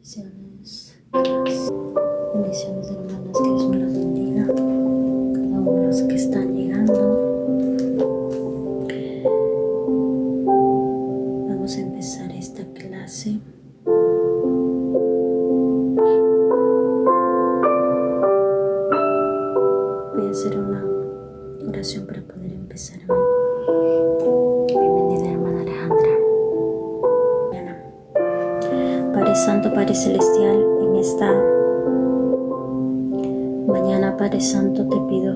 Bendiciones. Bendiciones, hermanas, que Dios me las bendiga. Cada uno de los que están llegando. Vamos a empezar esta clase. Voy a hacer una oración para poder empezar. Bienvenida, hermana Alejandra. Padre Santo, Padre Celestial, en esta mañana, Padre Santo, te pido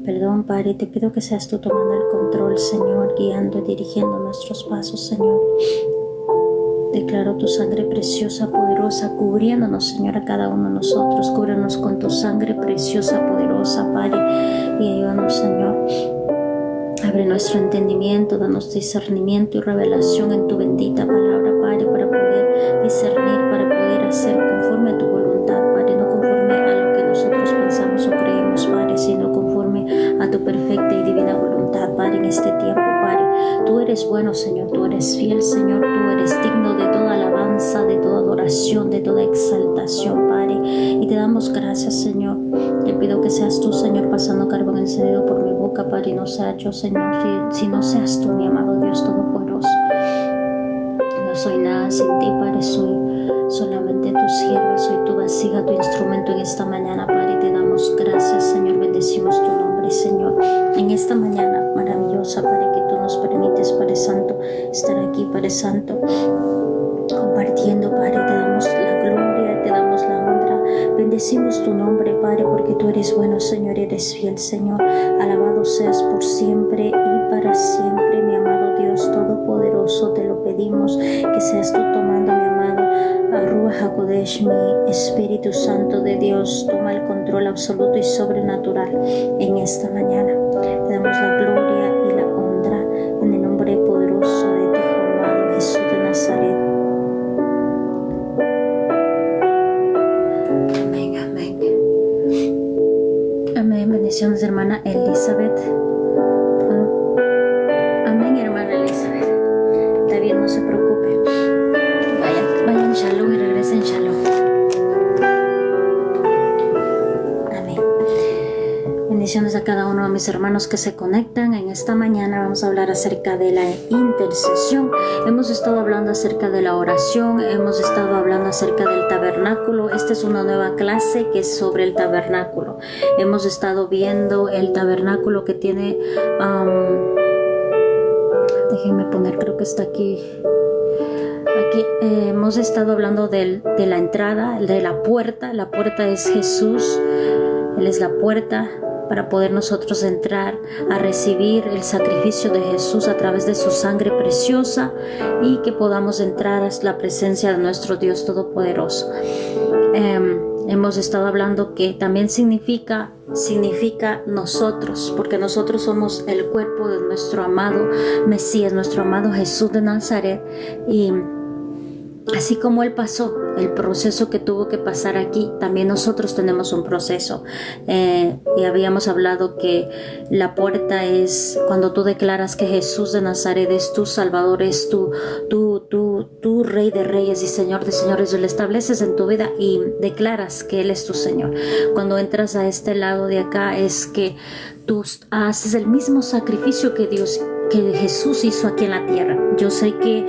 perdón, Padre, te pido que seas tú tomando el control, Señor, guiando y dirigiendo nuestros pasos, Señor. Declaro tu sangre preciosa, poderosa, cubriéndonos, Señor, a cada uno de nosotros. Cúbrenos con tu sangre preciosa, poderosa, Padre, y ayúdanos, Señor. Abre nuestro entendimiento, danos discernimiento y revelación en tu bendita palabra, Padre, para poder discernir, para poder hacer conforme a tu voluntad, Padre, no conforme a lo que nosotros pensamos o creemos, Padre, sino conforme a tu perfecta y divina voluntad, Padre, en este tiempo, Padre. Tú eres bueno, Señor, tú eres fiel, Señor, tú eres digno de toda alabanza, de toda adoración, de toda exaltación, Padre, y te damos gracias, Señor. Te pido que seas tú, Señor, pasando carbón encendido por mi boca, Padre, y no sea yo, Señor, si no seas tú, mi amado Dios Todopoderoso. No soy nada sin ti, Padre, soy solamente tu sierva, soy tu vasija, tu instrumento en esta mañana, Padre, y te damos gracias, Señor, bendecimos tu nombre, Señor, en esta mañana maravillosa, Padre, que tú nos permites, Padre Santo, estar aquí, Padre Santo, compartiendo, Padre, te damos la gloria, te damos la honra, bendecimos tu nombre, Padre, porque tú eres bueno, Señor, eres fiel, Señor, alabado seas por siempre y para siempre, mi amado Dios Todopoderoso, te lo pedimos, que seas tú tomando, mi amado Ruach HaKodesh, mi Espíritu Santo de Dios, toma el control absoluto y sobrenatural en esta mañana. Te damos la gloria y la honra en el nombre poderoso de tu amado Jesús de Nazaret. Amén, amén. Amén. Bendiciones, hermana Elizabeth. Amén, hermana Elizabeth. Está bien, no se preocupe. Vayan shalom y regresen shalom. Amén. Bendiciones a cada uno de mis hermanos que se conectan. En esta mañana vamos a hablar acerca de la intercesión. Hemos estado hablando acerca de la oración, hemos estado hablando acerca del tabernáculo. Esta es una nueva clase que es sobre el tabernáculo. Hemos estado viendo el tabernáculo que tiene... déjenme poner, creo que está aquí. Aquí hemos estado hablando de la entrada, de la puerta. La puerta es Jesús. Él es la puerta para poder nosotros entrar a recibir el sacrificio de Jesús a través de su sangre preciosa y que podamos entrar a la presencia de nuestro Dios Todopoderoso. Hemos estado hablando que también significa nosotros, porque nosotros somos el cuerpo de nuestro amado Mesías, nuestro amado Jesús de Nazaret, y así como Él pasó el proceso que tuvo que pasar aquí, también nosotros tenemos un proceso. Y habíamos hablado que la puerta es cuando tú declaras que Jesús de Nazaret es tu Salvador, es tu Rey de Reyes y Señor de Señores. Lo estableces en tu vida y declaras que Él es tu Señor. Cuando entras a este lado de acá es que tú haces el mismo sacrificio que Jesús hizo aquí en la tierra. Yo sé que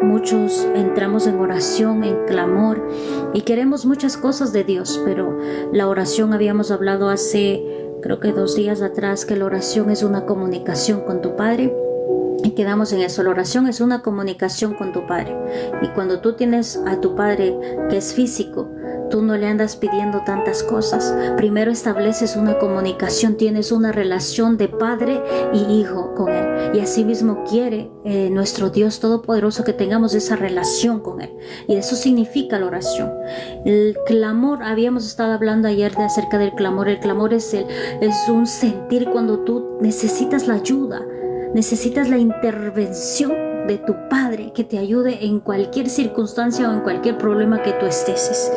muchos entramos en oración, en clamor y queremos muchas cosas de Dios, pero la oración, habíamos hablado hace creo que 2 días atrás, que la oración es una comunicación con tu Padre. Y quedamos en eso, la oración es una comunicación con tu Padre. Y cuando tú tienes a tu Padre que es físico, tú no le andas pidiendo tantas cosas. Primero estableces una comunicación, tienes una relación de padre y hijo con Él. Y así mismo quiere nuestro Dios Todopoderoso que tengamos esa relación con Él. Y eso significa la oración. El clamor, habíamos estado hablando ayer acerca del clamor. El clamor es un sentir cuando tú necesitas la ayuda, necesitas la intervención de tu Padre que te ayude en cualquier circunstancia o en cualquier problema que tú estés.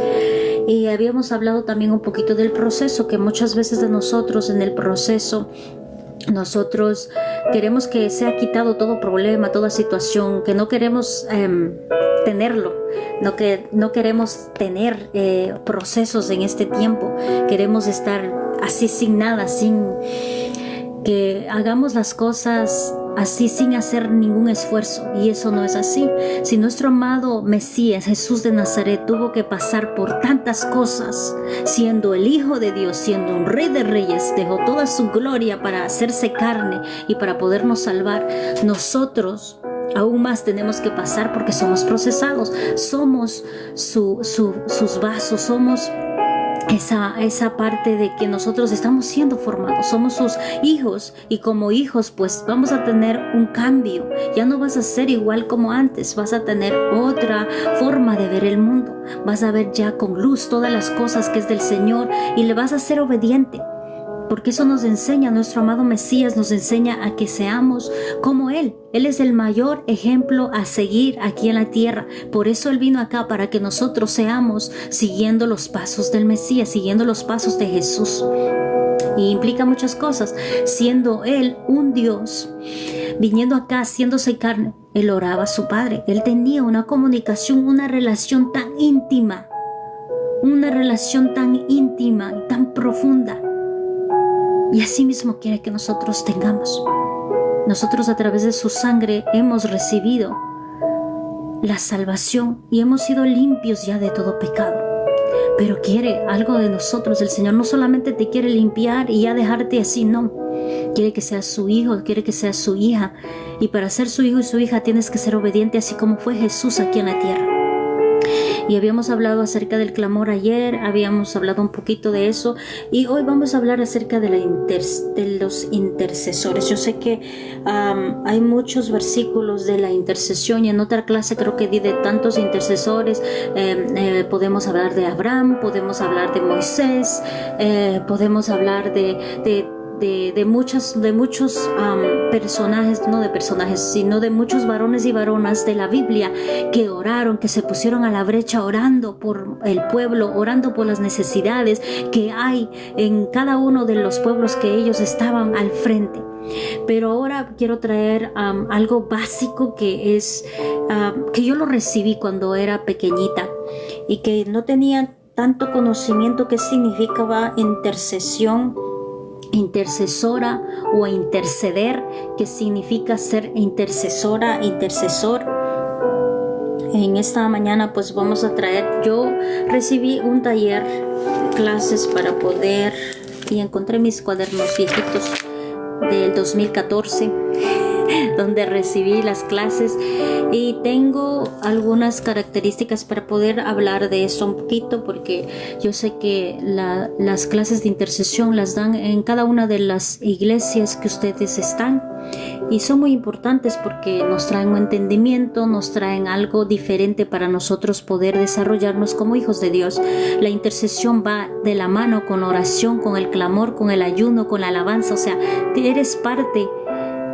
Y habíamos hablado también un poquito del proceso, que muchas veces de nosotros en el proceso nosotros queremos que sea quitado todo problema, toda situación, que no queremos tenerlo. No queremos tener procesos en este tiempo. Queremos estar así sin nada, sin que hagamos las cosas así sin hacer ningún esfuerzo, y eso no es así. Si nuestro amado Mesías, Jesús de Nazaret, tuvo que pasar por tantas cosas, siendo el Hijo de Dios, siendo un Rey de Reyes, dejó toda su gloria para hacerse carne y para podernos salvar, nosotros aún más tenemos que pasar porque somos procesados, somos sus vasos, somos esa parte de que nosotros estamos siendo formados, somos sus hijos, y como hijos pues vamos a tener un cambio. Ya no vas a ser igual como antes, vas a tener otra forma de ver el mundo, vas a ver ya con luz todas las cosas que es del Señor y le vas a ser obediente. Porque eso nos enseña, nuestro amado Mesías nos enseña a que seamos como Él. Él es el mayor ejemplo a seguir aquí en la tierra. Por eso Él vino acá, para que nosotros seamos siguiendo los pasos del Mesías, siguiendo los pasos de Jesús. Y implica muchas cosas. Siendo Él un Dios, viniendo acá, haciéndose carne, Él oraba a su Padre. Él tenía una comunicación, una relación tan íntima y tan profunda. Y así mismo quiere que nosotros tengamos. Nosotros a través de su sangre hemos recibido la salvación y hemos sido limpios ya de todo pecado. Pero quiere algo de nosotros. El Señor no solamente te quiere limpiar y ya dejarte así, no. Quiere que seas su hijo, quiere que seas su hija. Y para ser su hijo y su hija tienes que ser obediente, así como fue Jesús aquí en la tierra. Y habíamos hablado acerca del clamor ayer, habíamos hablado un poquito de eso, y hoy vamos a hablar acerca de los intercesores. Yo sé que hay muchos versículos de la intercesión, y en otra clase creo que di de tantos intercesores. Podemos hablar de Abraham, podemos hablar de Moisés, podemos hablar de muchos personajes, no de personajes, sino de muchos varones y varonas de la Biblia que oraron, que se pusieron a la brecha orando por el pueblo, orando por las necesidades que hay en cada uno de los pueblos que ellos estaban al frente. Pero ahora quiero traer algo básico que es que yo lo recibí cuando era pequeñita y que no tenía tanto conocimiento qué significaba intercesora o interceder, que significa ser intercesora, intercesor. En esta mañana pues vamos a traer, yo recibí un taller, clases para poder, y encontré mis cuadernos viejitos del 2014 donde recibí las clases, y tengo algunas características para poder hablar de eso un poquito, porque yo sé que las clases de intercesión las dan en cada una de las iglesias que ustedes están, y son muy importantes porque nos traen un entendimiento, nos traen algo diferente para nosotros poder desarrollarnos como hijos de Dios. La intercesión va de la mano con la oración, con el clamor, con el ayuno, con la alabanza. O sea, eres parte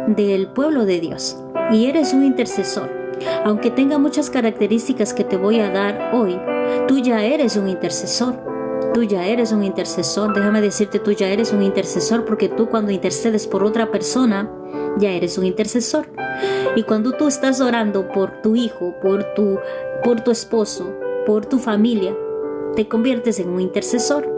del pueblo de Dios y eres un intercesor. Aunque tenga muchas características que te voy a dar hoy, tú ya eres un intercesor. Tú ya eres un intercesor. Déjame decirte, tú ya eres un intercesor, porque tú cuando intercedes por otra persona, ya eres un intercesor. Y cuando tú estás orando por tu hijo, por tu esposo, por tu familia, te conviertes en un intercesor.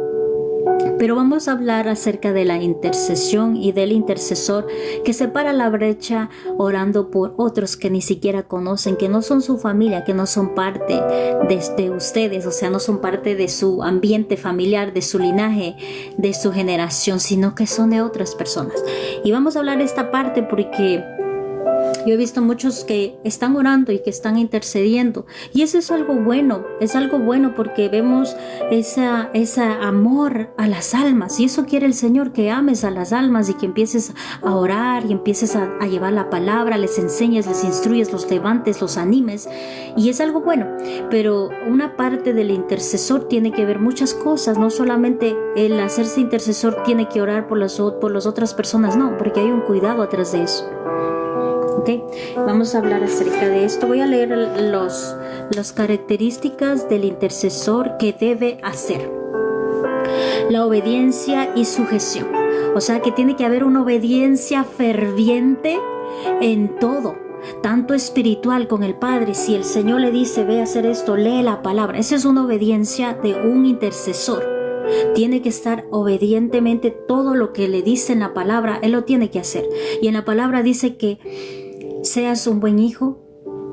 Pero vamos a hablar acerca de la intercesión y del intercesor que separa la brecha orando por otros que ni siquiera conocen, que no son su familia, que no son parte de ustedes, o sea, no son parte de su ambiente familiar, de su linaje, de su generación, sino que son de otras personas. Y vamos a hablar de esta parte porque yo he visto muchos que están orando y que están intercediendo, y eso es algo bueno porque vemos ese amor a las almas, y eso quiere el Señor, que ames a las almas y que empieces a orar y empieces a llevar la palabra, les enseñes, les instruyes, los levantes, los animes, y es algo bueno. Pero una parte del intercesor tiene que ver muchas cosas, no solamente el hacerse intercesor tiene que orar por las otras personas, no, porque hay un cuidado atrás de eso. Okay. Vamos a hablar acerca de esto. Voy a leer las características del intercesor que debe hacer. La obediencia y sujeción. O sea que tiene que haber una obediencia ferviente en todo. tanto espiritual con el Padre. Si el Señor le dice, ve a hacer esto, lee la palabra. Esa es una obediencia de un intercesor. Tiene que estar obedientemente todo lo que le dice en la palabra, él lo tiene que hacer. Y en la palabra dice que seas un buen hijo,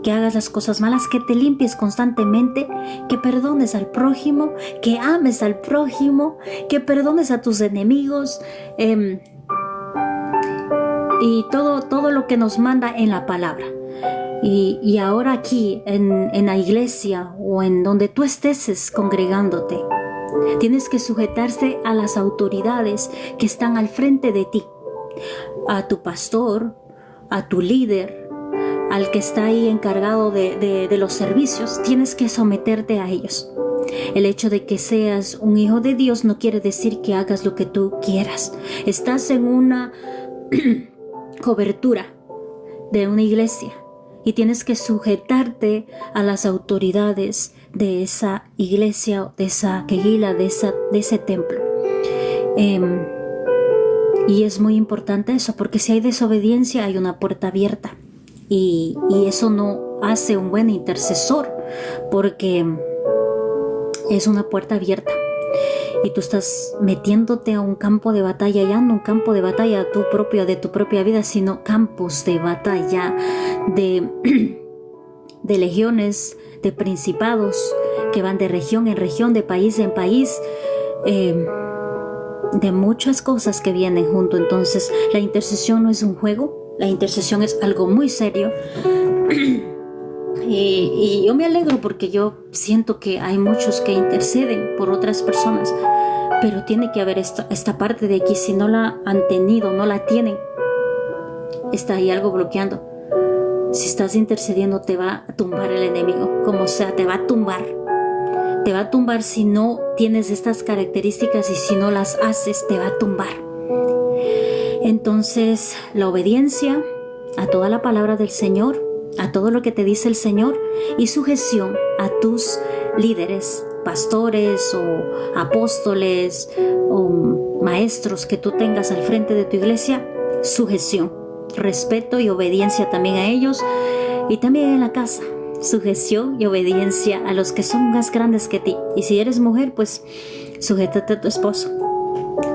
que hagas las cosas malas, que te limpies constantemente, que perdones al prójimo, que ames al prójimo, que perdones a tus enemigos, y todo lo que nos manda en la palabra. Y ahora aquí en la iglesia o en donde tú estés congregándote, tienes que sujetarse a las autoridades que están al frente de ti, a tu pastor, a tu líder, al que está ahí encargado de los servicios. Tienes que someterte a ellos. El hecho de que seas un hijo de Dios no quiere decir que hagas lo que tú quieras. Estás en una cobertura de una iglesia y tienes que sujetarte a las autoridades de esa iglesia, de esa quejila, de ese templo. Y es muy importante eso, porque si hay desobediencia hay una puerta abierta, y eso no hace un buen intercesor, porque es una puerta abierta y tú estás metiéndote a un campo de batalla, ya no un campo de batalla de tu propia vida, sino campos de batalla de legiones, de principados que van de región en región, de país en país, de muchas cosas que vienen junto. Entonces la intercesión no es un juego, la intercesión es algo muy serio. Y yo me alegro porque yo siento que hay muchos que interceden por otras personas, pero tiene que haber esta parte de aquí. Si no la han tenido, no la tienen, está ahí algo bloqueando. Si estás intercediendo, te va a tumbar el enemigo, como sea, te va a tumbar. Te va a tumbar si no tienes estas características, y si no las haces, te va a tumbar. Entonces, la obediencia a toda la palabra del Señor, a todo lo que te dice el Señor, y sujeción a tus líderes, pastores o apóstoles o maestros que tú tengas al frente de tu iglesia. Sujeción, respeto y obediencia también a ellos, y también en la casa, sujeción y obediencia a los que son más grandes que ti. Y si eres mujer, pues sujétate a tu esposo.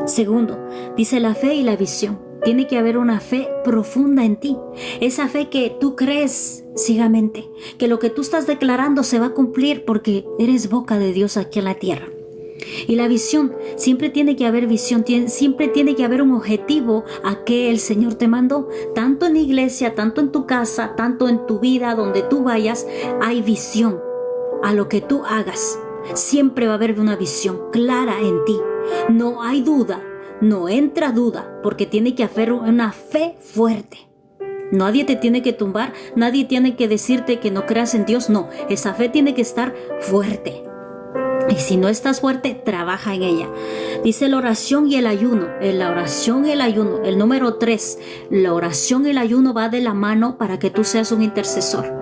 Segundo, dice la fe y la visión. Tiene que haber una fe profunda en ti. Esa fe que tú crees ciegamente, que lo que tú estás declarando se va a cumplir porque eres boca de Dios aquí en la tierra. Y la visión, siempre tiene que haber visión, siempre tiene que haber un objetivo a que el Señor te mandó. Tanto en la iglesia, tanto en tu casa, tanto en tu vida, donde tú vayas, hay visión a lo que tú hagas. Siempre va a haber una visión clara en ti. No hay duda. No entra duda, porque tiene que haber una fe fuerte. Nadie te tiene que tumbar, nadie tiene que decirte que no creas en Dios. No, esa fe tiene que estar fuerte. Y si no estás fuerte, trabaja en ella. Dice la oración y el ayuno. La oración y el ayuno. El número 3. La oración y el ayuno va de la mano para que tú seas un intercesor.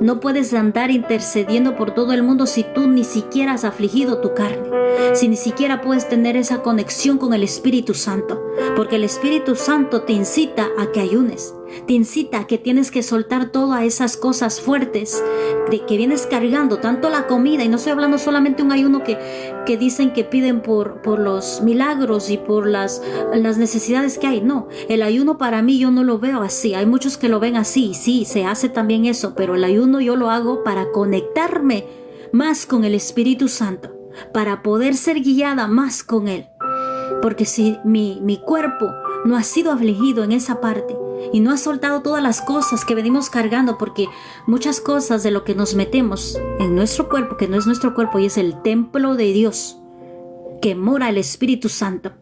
No puedes andar intercediendo por todo el mundo si tú ni siquiera has afligido tu carne, si ni siquiera puedes tener esa conexión con el Espíritu Santo, porque el Espíritu Santo te incita a que ayunes, te incita a que tienes que soltar todas esas cosas fuertes de que vienes cargando, tanto la comida. Y no estoy hablando solamente un ayuno que dicen que piden por los milagros y por las necesidades que hay. No, el ayuno para mí yo no lo veo así. Hay muchos que lo ven así, sí, se hace también eso, pero el ayuno yo lo hago para conectarme más con el Espíritu Santo, para poder ser guiada más con Él. Porque si mi cuerpo no ha sido afligido en esa parte y no ha soltado todas las cosas que venimos cargando, porque muchas cosas de lo que nos metemos en nuestro cuerpo, que no es nuestro cuerpo y es el templo de Dios, que mora el Espíritu Santo,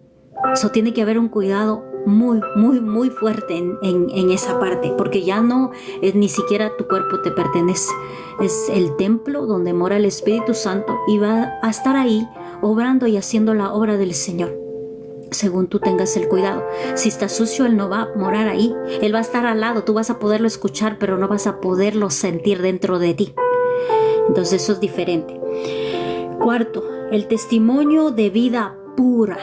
eso tiene que haber un cuidado muy, muy, muy fuerte en esa parte, porque ya no es, ni siquiera tu cuerpo te pertenece. Es el templo donde mora el Espíritu Santo y va a estar ahí obrando y haciendo la obra del Señor, según tú tengas el cuidado. Si está sucio, Él no va a morar ahí. Él va a estar al lado, tú vas a poderlo escuchar, pero no vas a poderlo sentir dentro de ti. Entonces eso es diferente. Cuarto, el testimonio de vida pura.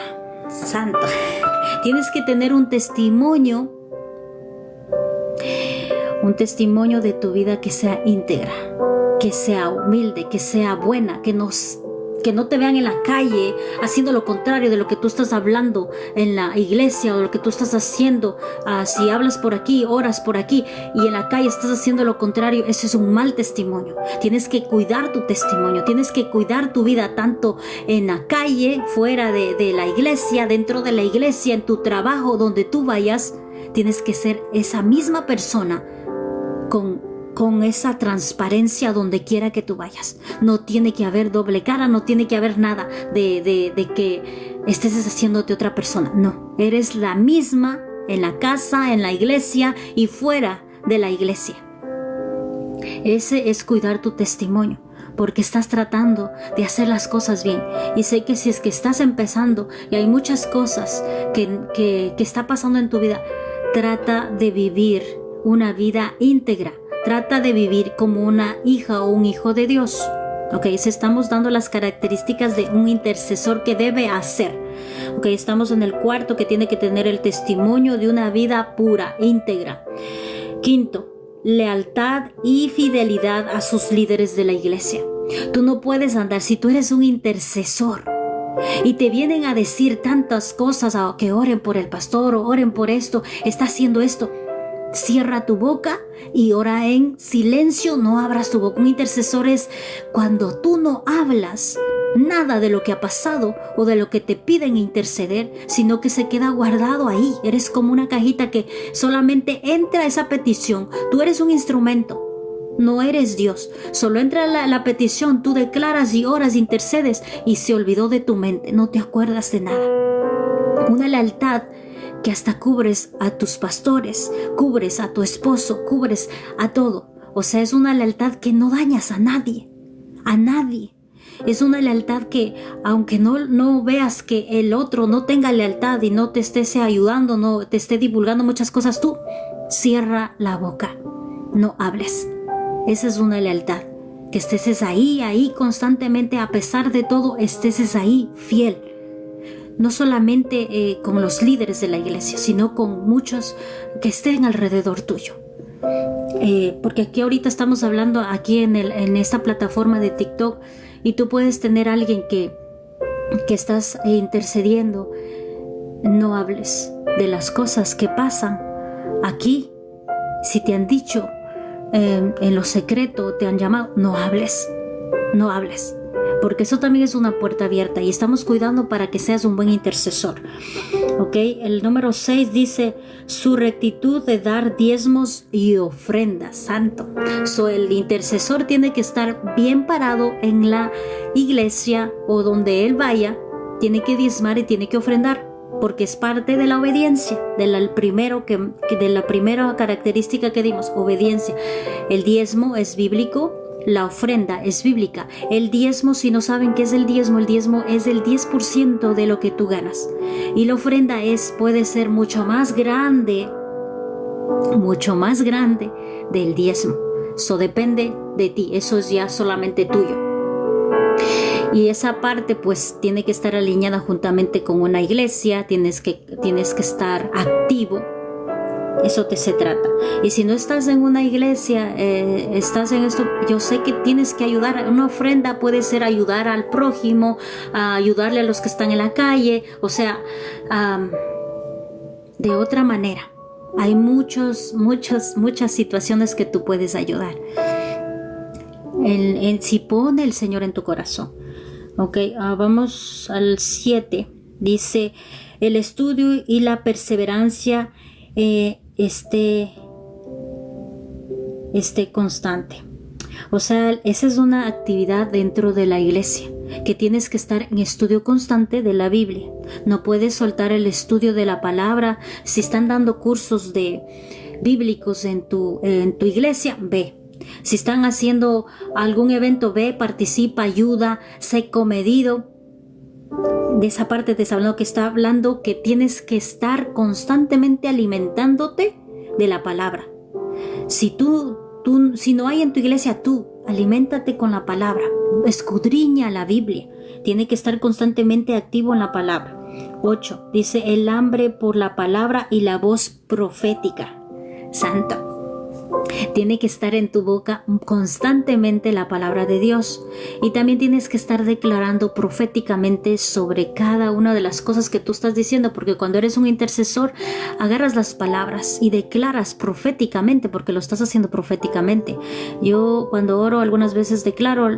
Santo. Tienes que tener un testimonio un testimonio de tu vida que sea íntegra, que sea humilde, que sea buena, que no te vean en la calle haciendo lo contrario de lo que tú estás hablando en la iglesia o lo que tú estás haciendo. Si hablas por aquí, oras por aquí y en la calle estás haciendo lo contrario, eso es un mal testimonio. Tienes que cuidar tu testimonio, tienes que cuidar tu vida tanto en la calle, fuera de la iglesia, dentro de la iglesia, en tu trabajo, donde tú vayas. Tienes que ser esa misma persona con esa transparencia donde quiera que tú vayas. No tiene que haber doble cara, no tiene que haber nada de que estés haciéndote otra persona. No, eres la misma en la casa, en la iglesia y fuera de la iglesia. Ese es cuidar tu testimonio, porque estás tratando de hacer las cosas bien. Y sé que si es que estás empezando y hay muchas cosas que está pasando en tu vida, trata de vivir una vida íntegra. Trata de vivir como una hija o un hijo de Dios. Ok, estamos dando las características de un intercesor que debe hacer. Ok, estamos en el cuarto, que tiene que tener el testimonio de una vida pura, íntegra. Quinto, lealtad y fidelidad a sus líderes de la iglesia. Tú no puedes andar, si tú eres un intercesor y te vienen a decir tantas cosas, que oren por el pastor o oren por esto, está haciendo esto. Cierra tu boca y ora en silencio, no abras tu boca. Un intercesor es cuando tú no hablas nada de lo que ha pasado o de lo que te piden interceder, sino que se queda guardado ahí. Eres como una cajita que solamente entra esa petición. Tú eres un instrumento, no eres Dios. Solo entra la petición, tú declaras y oras, intercedes y se olvidó de tu mente, no te acuerdas de nada. Una lealtad que hasta cubres a tus pastores, cubres a tu esposo, cubres a todo. O sea, es una lealtad que no dañas a nadie, a nadie. Es una lealtad que, aunque no veas que el otro no tenga lealtad y no te esté ayudando, no te esté divulgando muchas cosas, tú cierra la boca, no hables. Esa es una lealtad, que estés ahí constantemente, a pesar de todo, estés ahí fiel. No solamente con los líderes de la iglesia, sino con muchos que estén alrededor tuyo. Porque aquí ahorita estamos hablando aquí en esta plataforma de TikTok, y tú puedes tener a alguien que estás intercediendo. No hables de las cosas que pasan aquí. Si te han dicho en lo secreto, te han llamado, no hables, porque eso también es una puerta abierta y estamos cuidando para que seas un buen intercesor. Ok, el número 6 dice su rectitud de dar diezmos y ofrendas. Santo. El intercesor tiene que estar bien parado en la iglesia o donde él vaya, tiene que diezmar y tiene que ofrendar, porque es parte de la obediencia, de la primera característica que dimos, obediencia. El diezmo es bíblico. La ofrenda es bíblica. El diezmo, si no saben qué es el diezmo es el 10% de lo que tú ganas. Y la ofrenda puede ser mucho más grande del diezmo. Eso depende de ti, eso es ya solamente tuyo. Y esa parte pues tiene que estar alineada juntamente con una iglesia, tienes que estar activo. Eso se trata. Y si no estás en una iglesia, estás en esto, yo sé que tienes que ayudar. Una ofrenda puede ser ayudar al prójimo, ayudarle a los que están en la calle, o sea, de otra manera. Hay muchas situaciones que tú puedes ayudar. Si pone el Señor en tu corazón. Ok, vamos al 7. Dice, el estudio y la perseverancia esté constante. O sea, esa es una actividad dentro de la iglesia, que tienes que estar en estudio constante de la Biblia. No puedes soltar el estudio de la palabra. Si están dando cursos bíblicos en tu iglesia, ve. Si están haciendo algún evento, ve, participa, ayuda, sé comedido. De esa parte te está hablando, que está hablando que tienes que estar constantemente alimentándote de la palabra. Si no hay en tu iglesia, tú aliméntate con la palabra, escudriña la Biblia, tiene que estar constantemente activo en la palabra. 8, dice el hambre por la palabra y la voz profética. Santo. Tiene que estar en tu boca constantemente la palabra de Dios. Y también tienes que estar declarando proféticamente sobre cada una de las cosas que tú estás diciendo, porque cuando eres un intercesor, agarras las palabras y declaras proféticamente, porque lo estás haciendo proféticamente. Yo cuando oro algunas veces declaro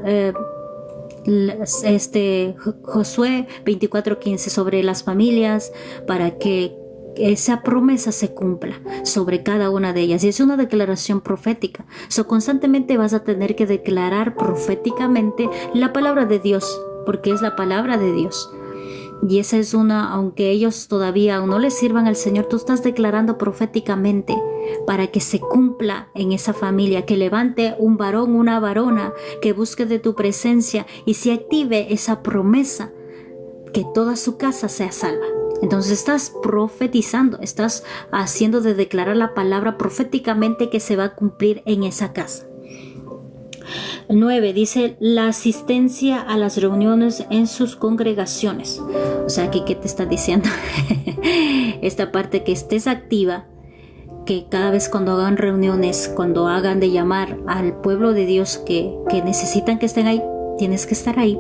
Josué 24:15 sobre las familias, para que esa promesa se cumpla sobre cada una de ellas, y es una declaración profética. Constantemente vas a tener que declarar proféticamente la palabra de Dios, porque es la palabra de Dios. Y esa es aunque ellos todavía aún no les sirvan al Señor, tú estás declarando proféticamente para que se cumpla en esa familia, que levante un varón, una varona, que busque de tu presencia y se active esa promesa, que toda su casa sea salva. Entonces estás profetizando, estás haciendo de declarar la palabra proféticamente que se va a cumplir en esa casa. 9 dice la asistencia a las reuniones en sus congregaciones. O sea, aquí, ¿qué te está diciendo? Esta parte, que estés activa, que cada vez cuando hagan reuniones, cuando hagan de llamar al pueblo de Dios que necesitan que estén ahí, tienes que estar ahí.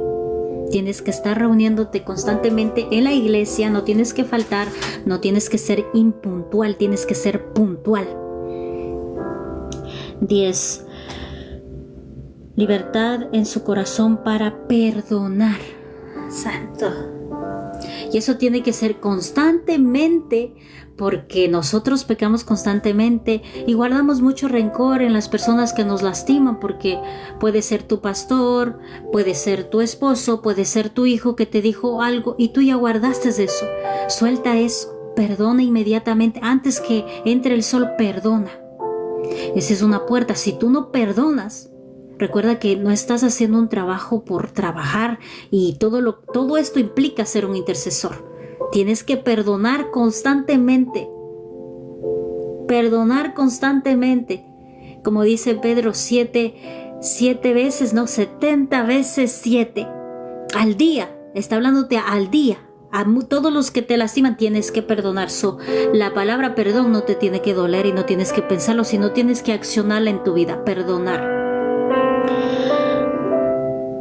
Tienes que estar reuniéndote constantemente en la iglesia, no tienes que faltar, no tienes que ser impuntual, tienes que ser puntual. 10. Libertad en su corazón para perdonar. Santo. Y eso tiene que ser constantemente, porque nosotros pecamos constantemente y guardamos mucho rencor en las personas que nos lastiman, porque puede ser tu pastor, puede ser tu esposo, puede ser tu hijo que te dijo algo y tú ya guardaste eso. Suelta eso, perdona inmediatamente, antes que entre el sol, perdona. Esa es una puerta. Si tú no perdonas, recuerda que no estás haciendo un trabajo por trabajar, y todo esto implica ser un intercesor. Tienes que perdonar constantemente. Perdonar constantemente. Como dice Pedro, 7 veces, no, 70 veces 7. Al día. Está hablándote al día. A todos los que te lastiman tienes que perdonar. La palabra perdón no te tiene que doler y no tienes que pensarlo, sino tienes que accionarla en tu vida. Perdonar.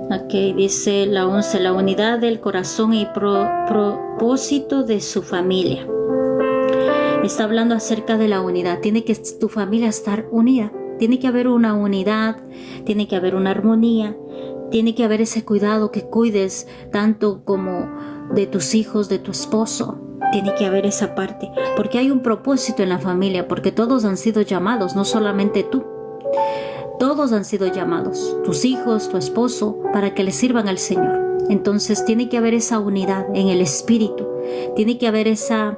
Aquí dice la 11, la unidad del corazón y propósito de su familia. Está hablando acerca de la unidad. Tiene que tu familia estar unida. Tiene que haber una unidad, tiene que haber una armonía, tiene que haber ese cuidado que cuides tanto como de tus hijos, de tu esposo. Tiene que haber esa parte, porque hay un propósito en la familia, porque todos han sido llamados, no solamente tú. Todos han sido llamados, tus hijos, tu esposo, para que le sirvan al Señor. Entonces tiene que haber esa unidad en el espíritu. Tiene que haber esa,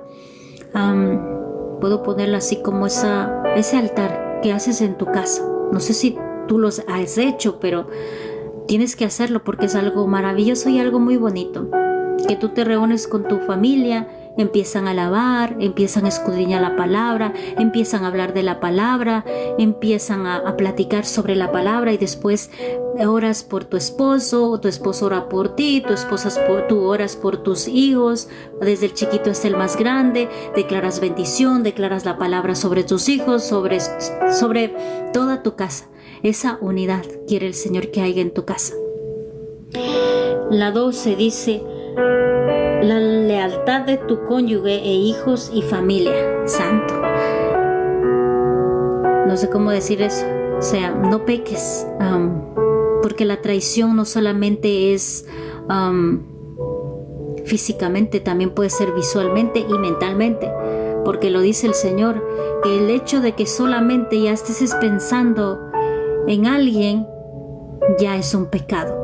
puedo ponerlo así como ese altar que haces en tu casa. No sé si tú los has hecho, pero tienes que hacerlo porque es algo maravilloso y algo muy bonito. Que tú te reúnes con tu familia, empiezan a alabar, empiezan a escudriñar la palabra, empiezan a hablar de la palabra, empiezan a platicar sobre la palabra, y después oras por tu esposo, o tu esposo ora por ti, tú oras por tus hijos, desde el chiquito hasta el más grande, declaras bendición, declaras la palabra sobre tus hijos, sobre toda tu casa. Esa unidad quiere el Señor que haya en tu casa. La 12 dice la lealtad de tu cónyuge e hijos y familia. Santo. No sé cómo decir eso. O sea, no peques, porque la traición no solamente es físicamente, también puede ser visualmente y mentalmente, porque lo dice el Señor, que el hecho de que solamente ya estés pensando en alguien ya es un pecado.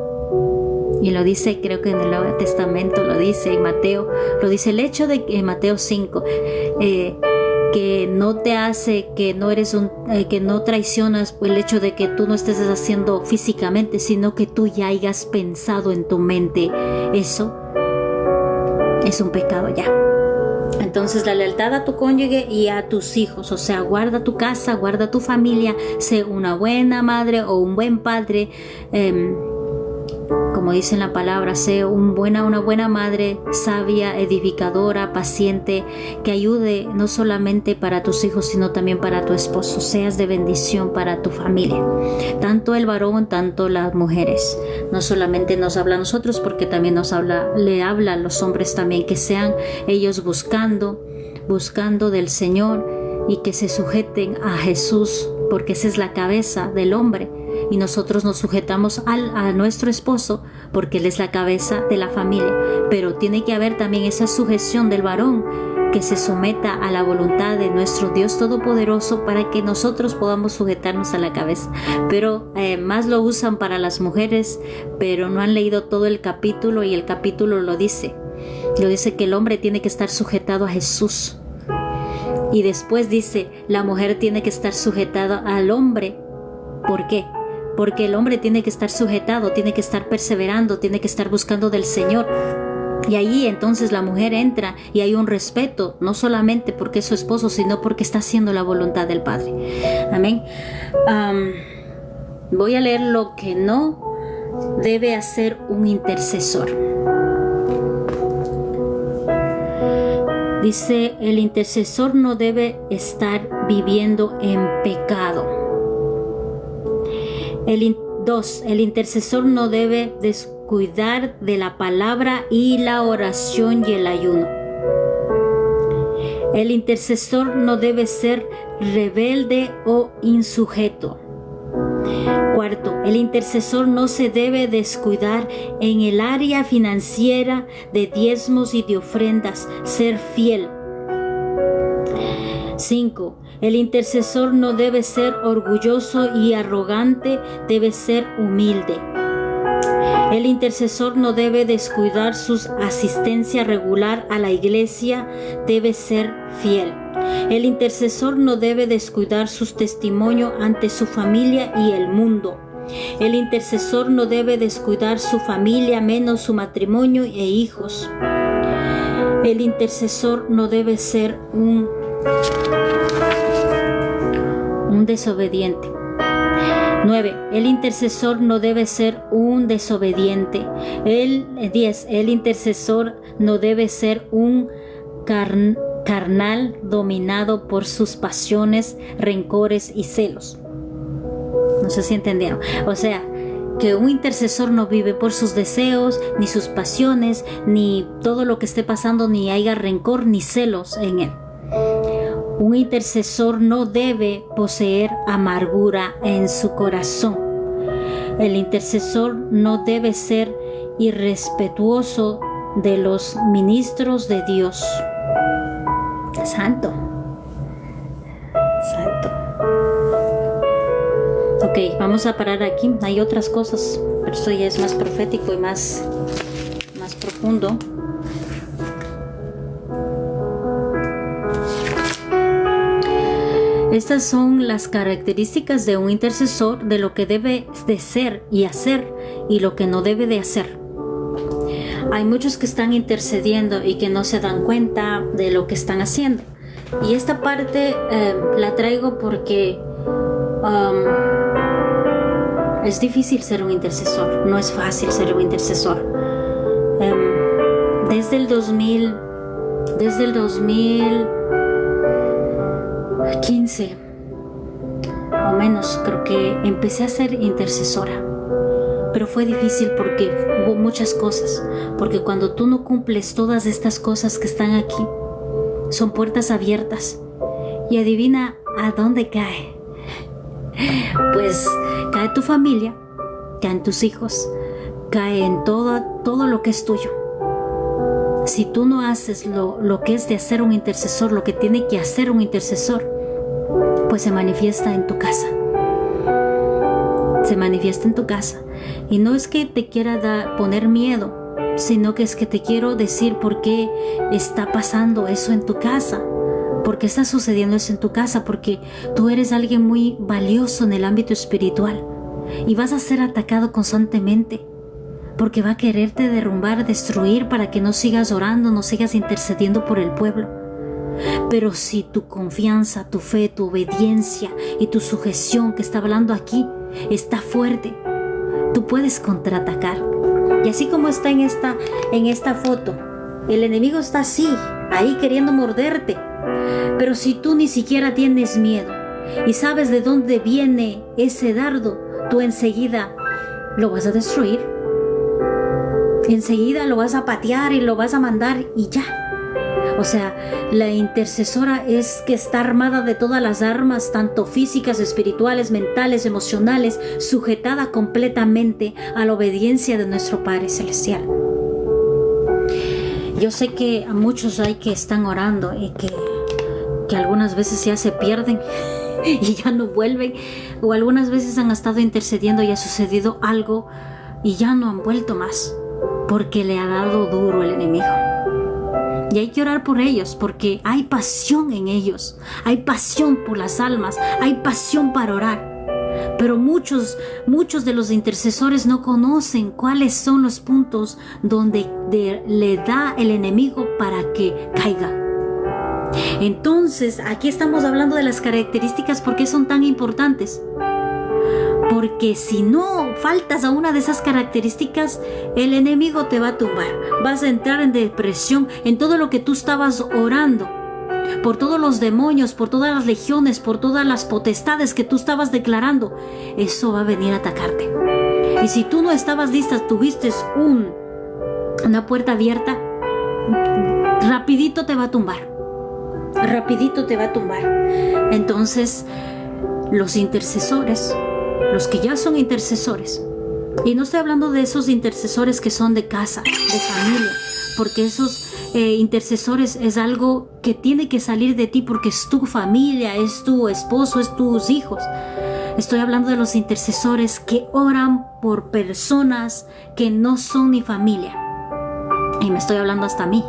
Y lo dice, creo que en el Nuevo Testamento lo dice, en Mateo, lo dice el hecho de que en Mateo 5, que no te hace, que no traicionas por el hecho de que tú no estés haciendo físicamente, sino que tú ya hayas pensado en tu mente. Eso es un pecado ya. Entonces la lealtad a tu cónyuge y a tus hijos, o sea, guarda tu casa, guarda tu familia, sé una buena madre o un buen padre, como como dice en la palabra, sé una buena madre, sabia, edificadora, paciente, que ayude no solamente para tus hijos, sino también para tu esposo. Seas de bendición para tu familia. Tanto el varón, tanto las mujeres. No solamente nos habla a nosotros, porque también le habla a los hombres también, que sean ellos buscando del Señor y que se sujeten a Jesús, porque esa es la cabeza del hombre. Y nosotros nos sujetamos a nuestro esposo porque él es la cabeza de la familia. Pero tiene que haber también esa sujeción del varón, que se someta a la voluntad de nuestro Dios Todopoderoso, para que nosotros podamos sujetarnos a la cabeza. Pero más lo usan para las mujeres, pero no han leído todo el capítulo, y el capítulo lo dice que el hombre tiene que estar sujetado a Jesús. Y después dice, la mujer tiene que estar sujetada al hombre. ¿Por qué? Porque el hombre tiene que estar sujetado, tiene que estar perseverando, tiene que estar buscando del Señor. Y ahí entonces la mujer entra y hay un respeto, no solamente porque es su esposo, sino porque está haciendo la voluntad del Padre. Amén. Voy a leer lo que no debe hacer un intercesor. Dice, el intercesor no debe estar viviendo en pecado. El intercesor no debe descuidar de la palabra y la oración y el ayuno. El intercesor no debe ser rebelde o insujeto. Cuarto, el intercesor no se debe descuidar en el área financiera de diezmos y de ofrendas, ser fiel. 5. El intercesor no debe ser orgulloso y arrogante, debe ser humilde. El intercesor no debe descuidar su asistencia regular a la iglesia, debe ser fiel. El intercesor no debe descuidar su testimonio ante su familia y el mundo. El intercesor no debe descuidar su familia, menos su matrimonio e hijos. El intercesor no debe ser un desobediente. 9. El intercesor no debe ser un desobediente. 10. El intercesor no debe ser un carnal dominado por sus pasiones, rencores y celos. No sé si entendieron. O sea, que un intercesor no vive por sus deseos, ni sus pasiones, ni todo lo que esté pasando, ni haya rencor ni celos en él. Un intercesor no debe poseer amargura en su corazón. El intercesor no debe ser irrespetuoso de los ministros de Dios. Santo. Ok, vamos a parar aquí. Hay otras cosas, pero esto ya es más profético y más profundo. Estas son las características de un intercesor, de lo que debe de ser y hacer y lo que no debe de hacer. Hay muchos que están intercediendo y que no se dan cuenta de lo que están haciendo. Y esta parte la traigo porque es difícil ser un intercesor. No es fácil ser un intercesor. Desde el 2015 o menos, creo que empecé a ser intercesora, pero fue difícil porque hubo muchas cosas, porque cuando tú no cumples todas estas cosas que están aquí, son puertas abiertas, y adivina a dónde cae. Pues cae tu familia, caen tus hijos, cae en todo lo que es tuyo. Si tú no haces lo que es de hacer un intercesor, lo que tiene que hacer un intercesor, pues se manifiesta en tu casa. Se manifiesta en tu casa. Y no es que te quiera poner miedo, sino que es que te quiero decir por qué está pasando eso en tu casa. ¿Por qué está sucediendo eso en tu casa? Porque tú eres alguien muy valioso en el ámbito espiritual y vas a ser atacado constantemente, porque va a quererte derrumbar, destruir, para que no sigas orando, no sigas intercediendo por el pueblo. Pero si tu confianza, tu fe, tu obediencia y tu sujeción, que está hablando aquí, está fuerte, tú puedes contraatacar. Y así como está en esta foto, el enemigo está así, ahí queriendo morderte. Pero si tú ni siquiera tienes miedo y sabes de dónde viene ese dardo, tú enseguida lo vas a destruir. Enseguida lo vas a patear y lo vas a mandar y ya. O sea, la intercesora es que está armada de todas las armas, tanto físicas, espirituales, mentales, emocionales, sujetada completamente a la obediencia de nuestro Padre Celestial. Yo sé que a muchos hay que están orando y que algunas veces ya se pierden y ya no vuelven, o algunas veces han estado intercediendo y ha sucedido algo y ya no han vuelto más, porque le ha dado duro el enemigo. Y hay que orar por ellos, porque hay pasión en ellos, hay pasión por las almas, hay pasión para orar. Pero muchos de los intercesores no conocen cuáles son los puntos donde le da el enemigo para que caiga. Entonces, aquí estamos hablando de las características. ¿Por qué son tan importantes? Porque si no faltas a una de esas características, el enemigo te va a tumbar. Vas a entrar en depresión en todo lo que tú estabas orando, por todos los demonios, por todas las legiones, por todas las potestades que tú estabas declarando. Eso va a venir a atacarte. Y si tú no estabas lista, tuviste una puerta abierta, rapidito te va a tumbar. Rapidito te va a tumbar. Entonces, los intercesores, los que ya son intercesores, y no estoy hablando de esos intercesores que son de casa, de familia, porque esos intercesores es algo que tiene que salir de ti, porque es tu familia, es tu esposo, es tus hijos. Estoy hablando de los intercesores que oran por personas que no son ni familia. Y me estoy hablando hasta a mí,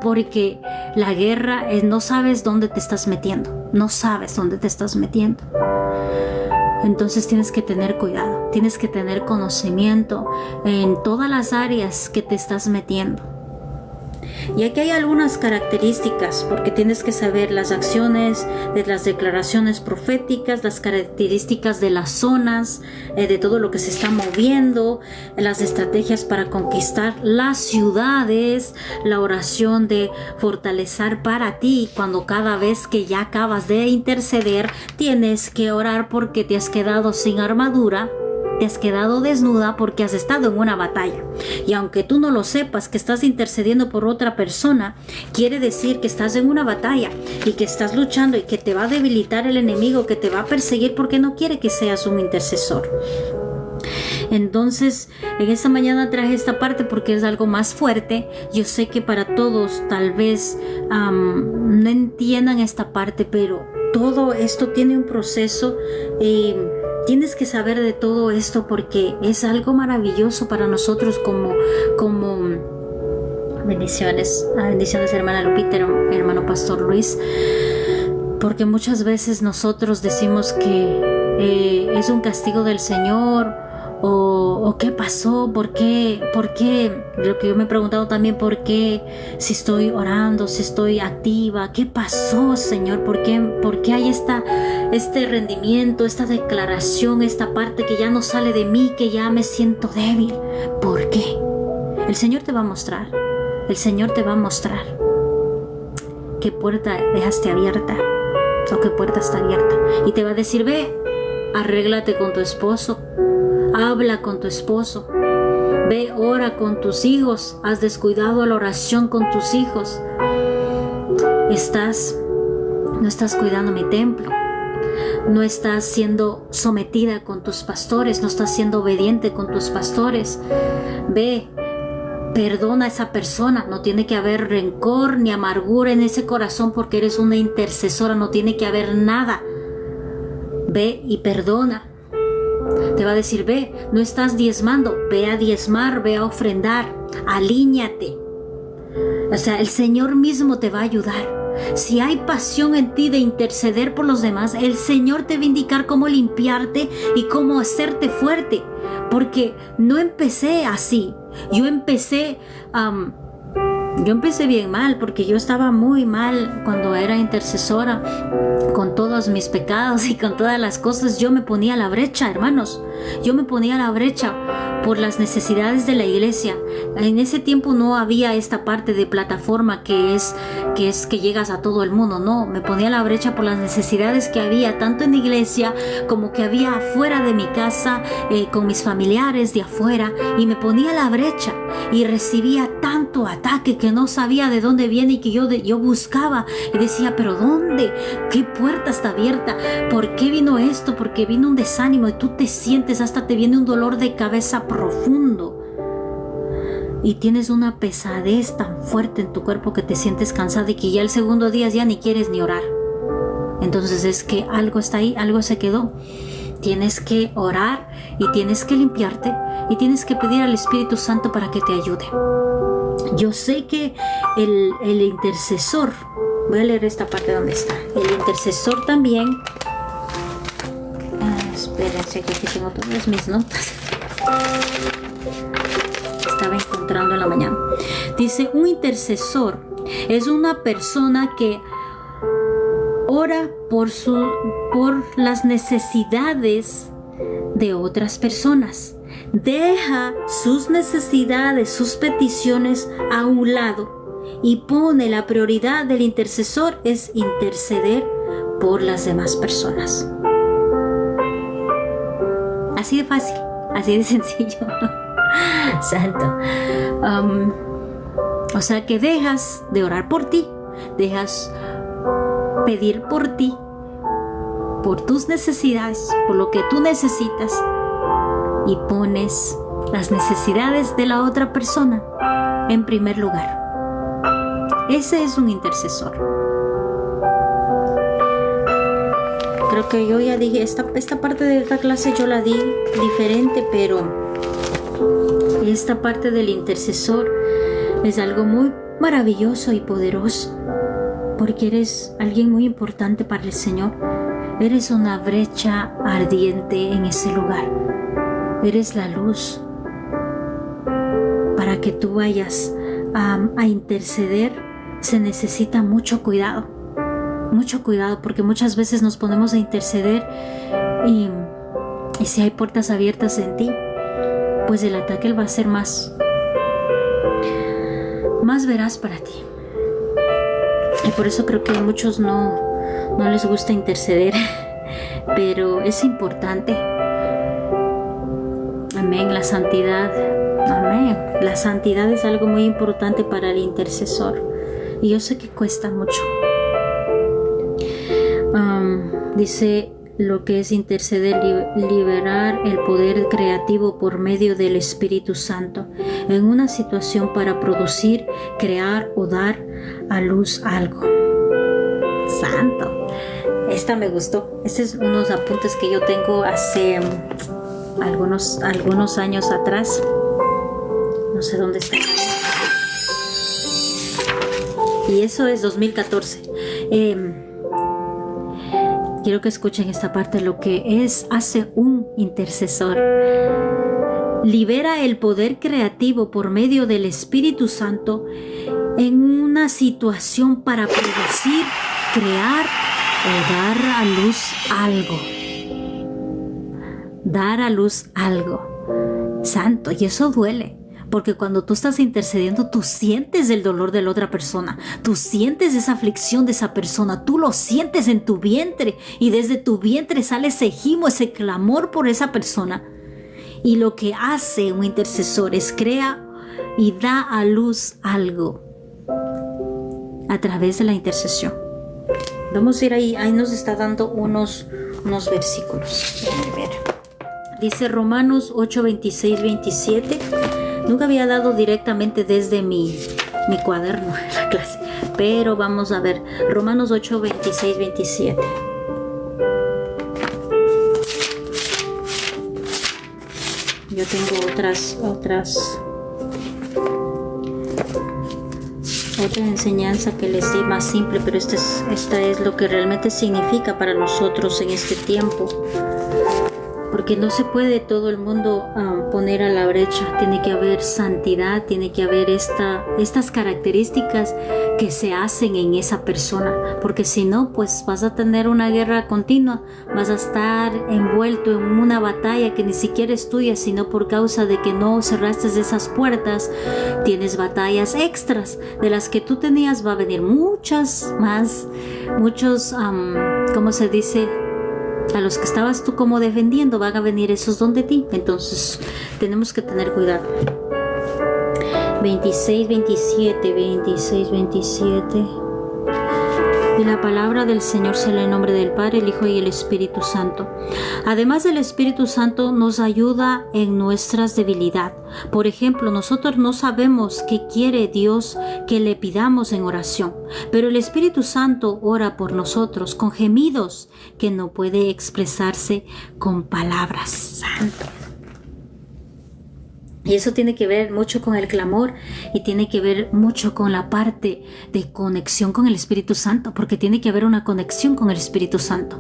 porque la guerra es, no sabes dónde te estás metiendo, no sabes dónde te estás metiendo. Entonces tienes que tener cuidado, tienes que tener conocimiento en todas las áreas que te estás metiendo. Y aquí hay algunas características, porque tienes que saber las acciones de las declaraciones proféticas, las características de las zonas, de todo lo que se está moviendo, las estrategias para conquistar las ciudades, la oración de fortalecer para ti cuando cada vez que ya acabas de interceder tienes que orar porque te has quedado sin armadura. Te has quedado desnuda porque has estado en una batalla. Y aunque tú no lo sepas que estás intercediendo por otra persona, quiere decir que estás en una batalla y que estás luchando y que te va a debilitar el enemigo, que te va a perseguir porque no quiere que seas un intercesor. Entonces, en esta mañana traje esta parte porque es algo más fuerte. Yo sé que para todos tal vez no entiendan esta parte, pero todo esto tiene un proceso. Tienes que saber de todo esto porque es algo maravilloso para nosotros como bendiciones. Bendiciones, hermana Lupita, hermano Pastor Luis. Porque muchas veces nosotros decimos que es un castigo del Señor o ¿qué pasó? ¿Por qué? Lo que yo me he preguntado también, ¿por qué? Si estoy orando, si estoy activa, ¿qué pasó, Señor? ¿Por qué hay este rendimiento, esta declaración, esta parte que ya no sale de mí, que ya me siento débil? ¿Por qué? El Señor te va a mostrar. El Señor te va a mostrar qué puerta dejaste abierta o qué puerta está abierta. Y te va a decir, ve, arréglate con tu esposo. Habla con tu esposo, ve, ora con tus hijos, has descuidado la oración con tus hijos, no estás cuidando mi templo, no estás siendo sometida con tus pastores, no estás siendo obediente con tus pastores, ve, perdona a esa persona, no tiene que haber rencor ni amargura en ese corazón porque eres una intercesora, no tiene que haber nada, ve y perdona. Te va a decir, ve, no estás diezmando, ve a diezmar, ve a ofrendar, alíñate. O sea, el Señor mismo te va a ayudar. Si hay pasión en ti de interceder por los demás, el Señor te va a indicar cómo limpiarte y cómo hacerte fuerte. Porque no empecé así. Yo empecé bien mal, porque yo estaba muy mal cuando era intercesora, con todos mis pecados y con todas las cosas. Yo me ponía a la brecha, hermanos. Yo me ponía a la brecha por las necesidades de la iglesia. En ese tiempo no había esta parte de plataforma que llegas a todo el mundo. No, me ponía a la brecha por las necesidades que había tanto en la iglesia como que había afuera de mi casa, con mis familiares de afuera, y me ponía a la brecha y recibía tanto ataque que no sabía de dónde viene y que yo buscaba y decía, pero ¿dónde? ¿Qué puerta está abierta? ¿Por qué vino esto? ¿Por qué vino un desánimo? Y tú te sientes, hasta te viene un dolor de cabeza profundo y tienes una pesadez tan fuerte en tu cuerpo que te sientes cansado y que ya el segundo día ya ni quieres ni orar. Entonces es que algo está ahí, algo se quedó. Tienes que orar y tienes que limpiarte y tienes que pedir al Espíritu Santo para que te ayude. Yo sé que el intercesor, voy a leer esta parte donde está, el intercesor también, espérense que aquí tengo todas mis notas, estaba encontrando en la mañana. Dice, un intercesor es una persona que ora por las necesidades de otras personas. Deja sus necesidades, sus peticiones a un lado y pone la prioridad del intercesor es interceder por las demás personas. Así de fácil, así de sencillo. Santo. O sea que dejas de orar por ti, dejas pedir por ti, por tus necesidades, por lo que tú necesitas, y pones las necesidades de la otra persona en primer lugar. Ese es un intercesor. Creo que yo ya dije, esta parte de esta clase yo la di diferente, pero esta parte del intercesor es algo muy maravilloso y poderoso, porque eres alguien muy importante para el Señor. Eres una brecha ardiente en ese lugar. Eres la luz para que tú vayas a interceder. Se necesita mucho cuidado, porque muchas veces nos ponemos a interceder y si hay puertas abiertas en ti, pues el ataque va a ser más veraz para ti. Y por eso creo que a muchos no les gusta interceder, pero es importante. Amén, la santidad. Amén. La santidad es algo muy importante para el intercesor. Y yo sé que cuesta mucho. Dice lo que es interceder, liberar el poder creativo por medio del Espíritu Santo en una situación para producir, crear o dar a luz algo. Santo. Esta me gustó. Estos son unos apuntes que yo tengo hace algunos años atrás. No sé dónde está. Y eso es 2014. Quiero que escuchen esta parte, lo que hace un intercesor. Libera el poder creativo por medio del Espíritu Santo en una situación para producir, crear o dar a luz algo. Dar a luz algo. Santo, y eso duele. Porque cuando tú estás intercediendo, tú sientes el dolor de la otra persona. Tú sientes esa aflicción de esa persona. Tú lo sientes en tu vientre. Y desde tu vientre sale ese gimo, ese clamor por esa persona. Y lo que hace un intercesor es crea y da a luz algo a través de la intercesión. Vamos a ir ahí. Ahí nos está dando unos versículos. Dice Romanos 8, 26, 27. Nunca había dado directamente desde mi cuaderno en la clase, pero vamos a ver Romanos 8, 26, 27. Yo tengo otra enseñanza que les di más simple, pero esta es lo que realmente significa para nosotros en este tiempo. porque no se puede todo el mundo poner a la brecha. Tiene que haber santidad, tiene que haber estas características que se hacen en esa persona, porque si no, pues vas a tener una guerra continua, vas a estar envuelto en una batalla que ni siquiera es tuya, sino por causa de que no cerraste esas puertas. Tienes batallas extras de las que tú tenías, va a venir muchos, ¿cómo se dice? A los que estabas tú como defendiendo, van a venir esos donde ti. Entonces tenemos que tener cuidado. 26, 27. Y la palabra del Señor sea en el nombre del Padre, el Hijo y el Espíritu Santo. Además, el Espíritu Santo nos ayuda en nuestras debilidades. Por ejemplo, nosotros no sabemos qué quiere Dios que le pidamos en oración, pero el Espíritu Santo ora por nosotros con gemidos que no puede expresarse con palabras. Santo. Y eso tiene que ver mucho con el clamor y tiene que ver mucho con la parte de conexión con el Espíritu Santo, porque tiene que haber una conexión con el Espíritu Santo.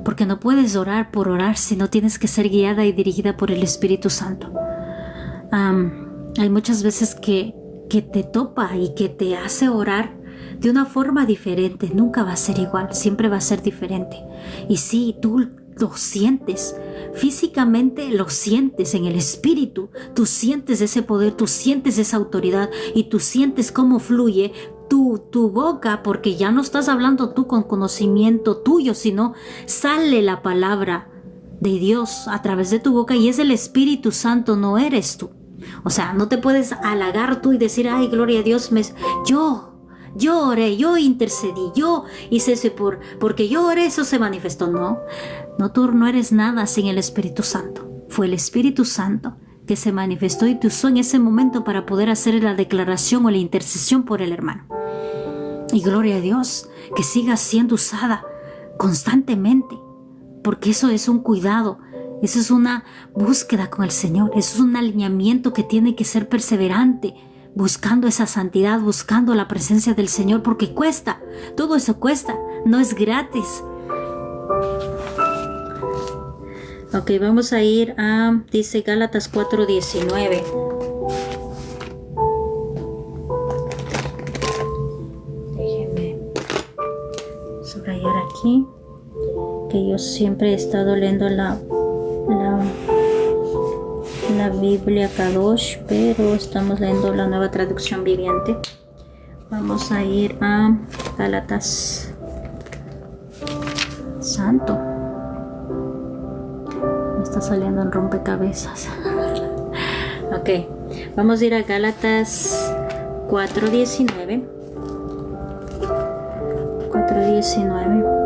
Porque no puedes orar por orar si no tienes que ser guiada y dirigida por el Espíritu Santo. Hay muchas veces que te topa y que te hace orar de una forma diferente. Nunca va a ser igual, siempre va a ser diferente. Y sí, tú lo sientes, físicamente lo sientes en el espíritu, tú sientes ese poder, tú sientes esa autoridad y tú sientes cómo fluye tu boca, porque ya no estás hablando tú con conocimiento tuyo, sino sale la palabra de Dios a través de tu boca y es el Espíritu Santo, no eres tú. O sea, no te puedes halagar tú y decir, ay, gloria a Dios, yo oré, yo intercedí, yo hice eso porque yo oré, eso se manifestó. No, tú no eres nada sin el Espíritu Santo. Fue el Espíritu Santo que se manifestó y te usó en ese momento para poder hacer la declaración o la intercesión por el hermano. Y gloria a Dios, que siga siendo usada constantemente, porque eso es un cuidado, eso es una búsqueda con el Señor, eso es un alineamiento que tiene que ser perseverante, buscando esa santidad, buscando la presencia del Señor, porque cuesta, todo eso cuesta, no es gratis. Ok, vamos a ir a, dice Gálatas 4:19. Déjenme subrayar aquí, que yo siempre he estado leyendo la Biblia Kadosh, pero estamos leyendo la Nueva Traducción Viviente. Vamos a ir a Gálatas. Santo, me está saliendo en rompecabezas. Ok, vamos a ir a Gálatas 4:19. 4:19.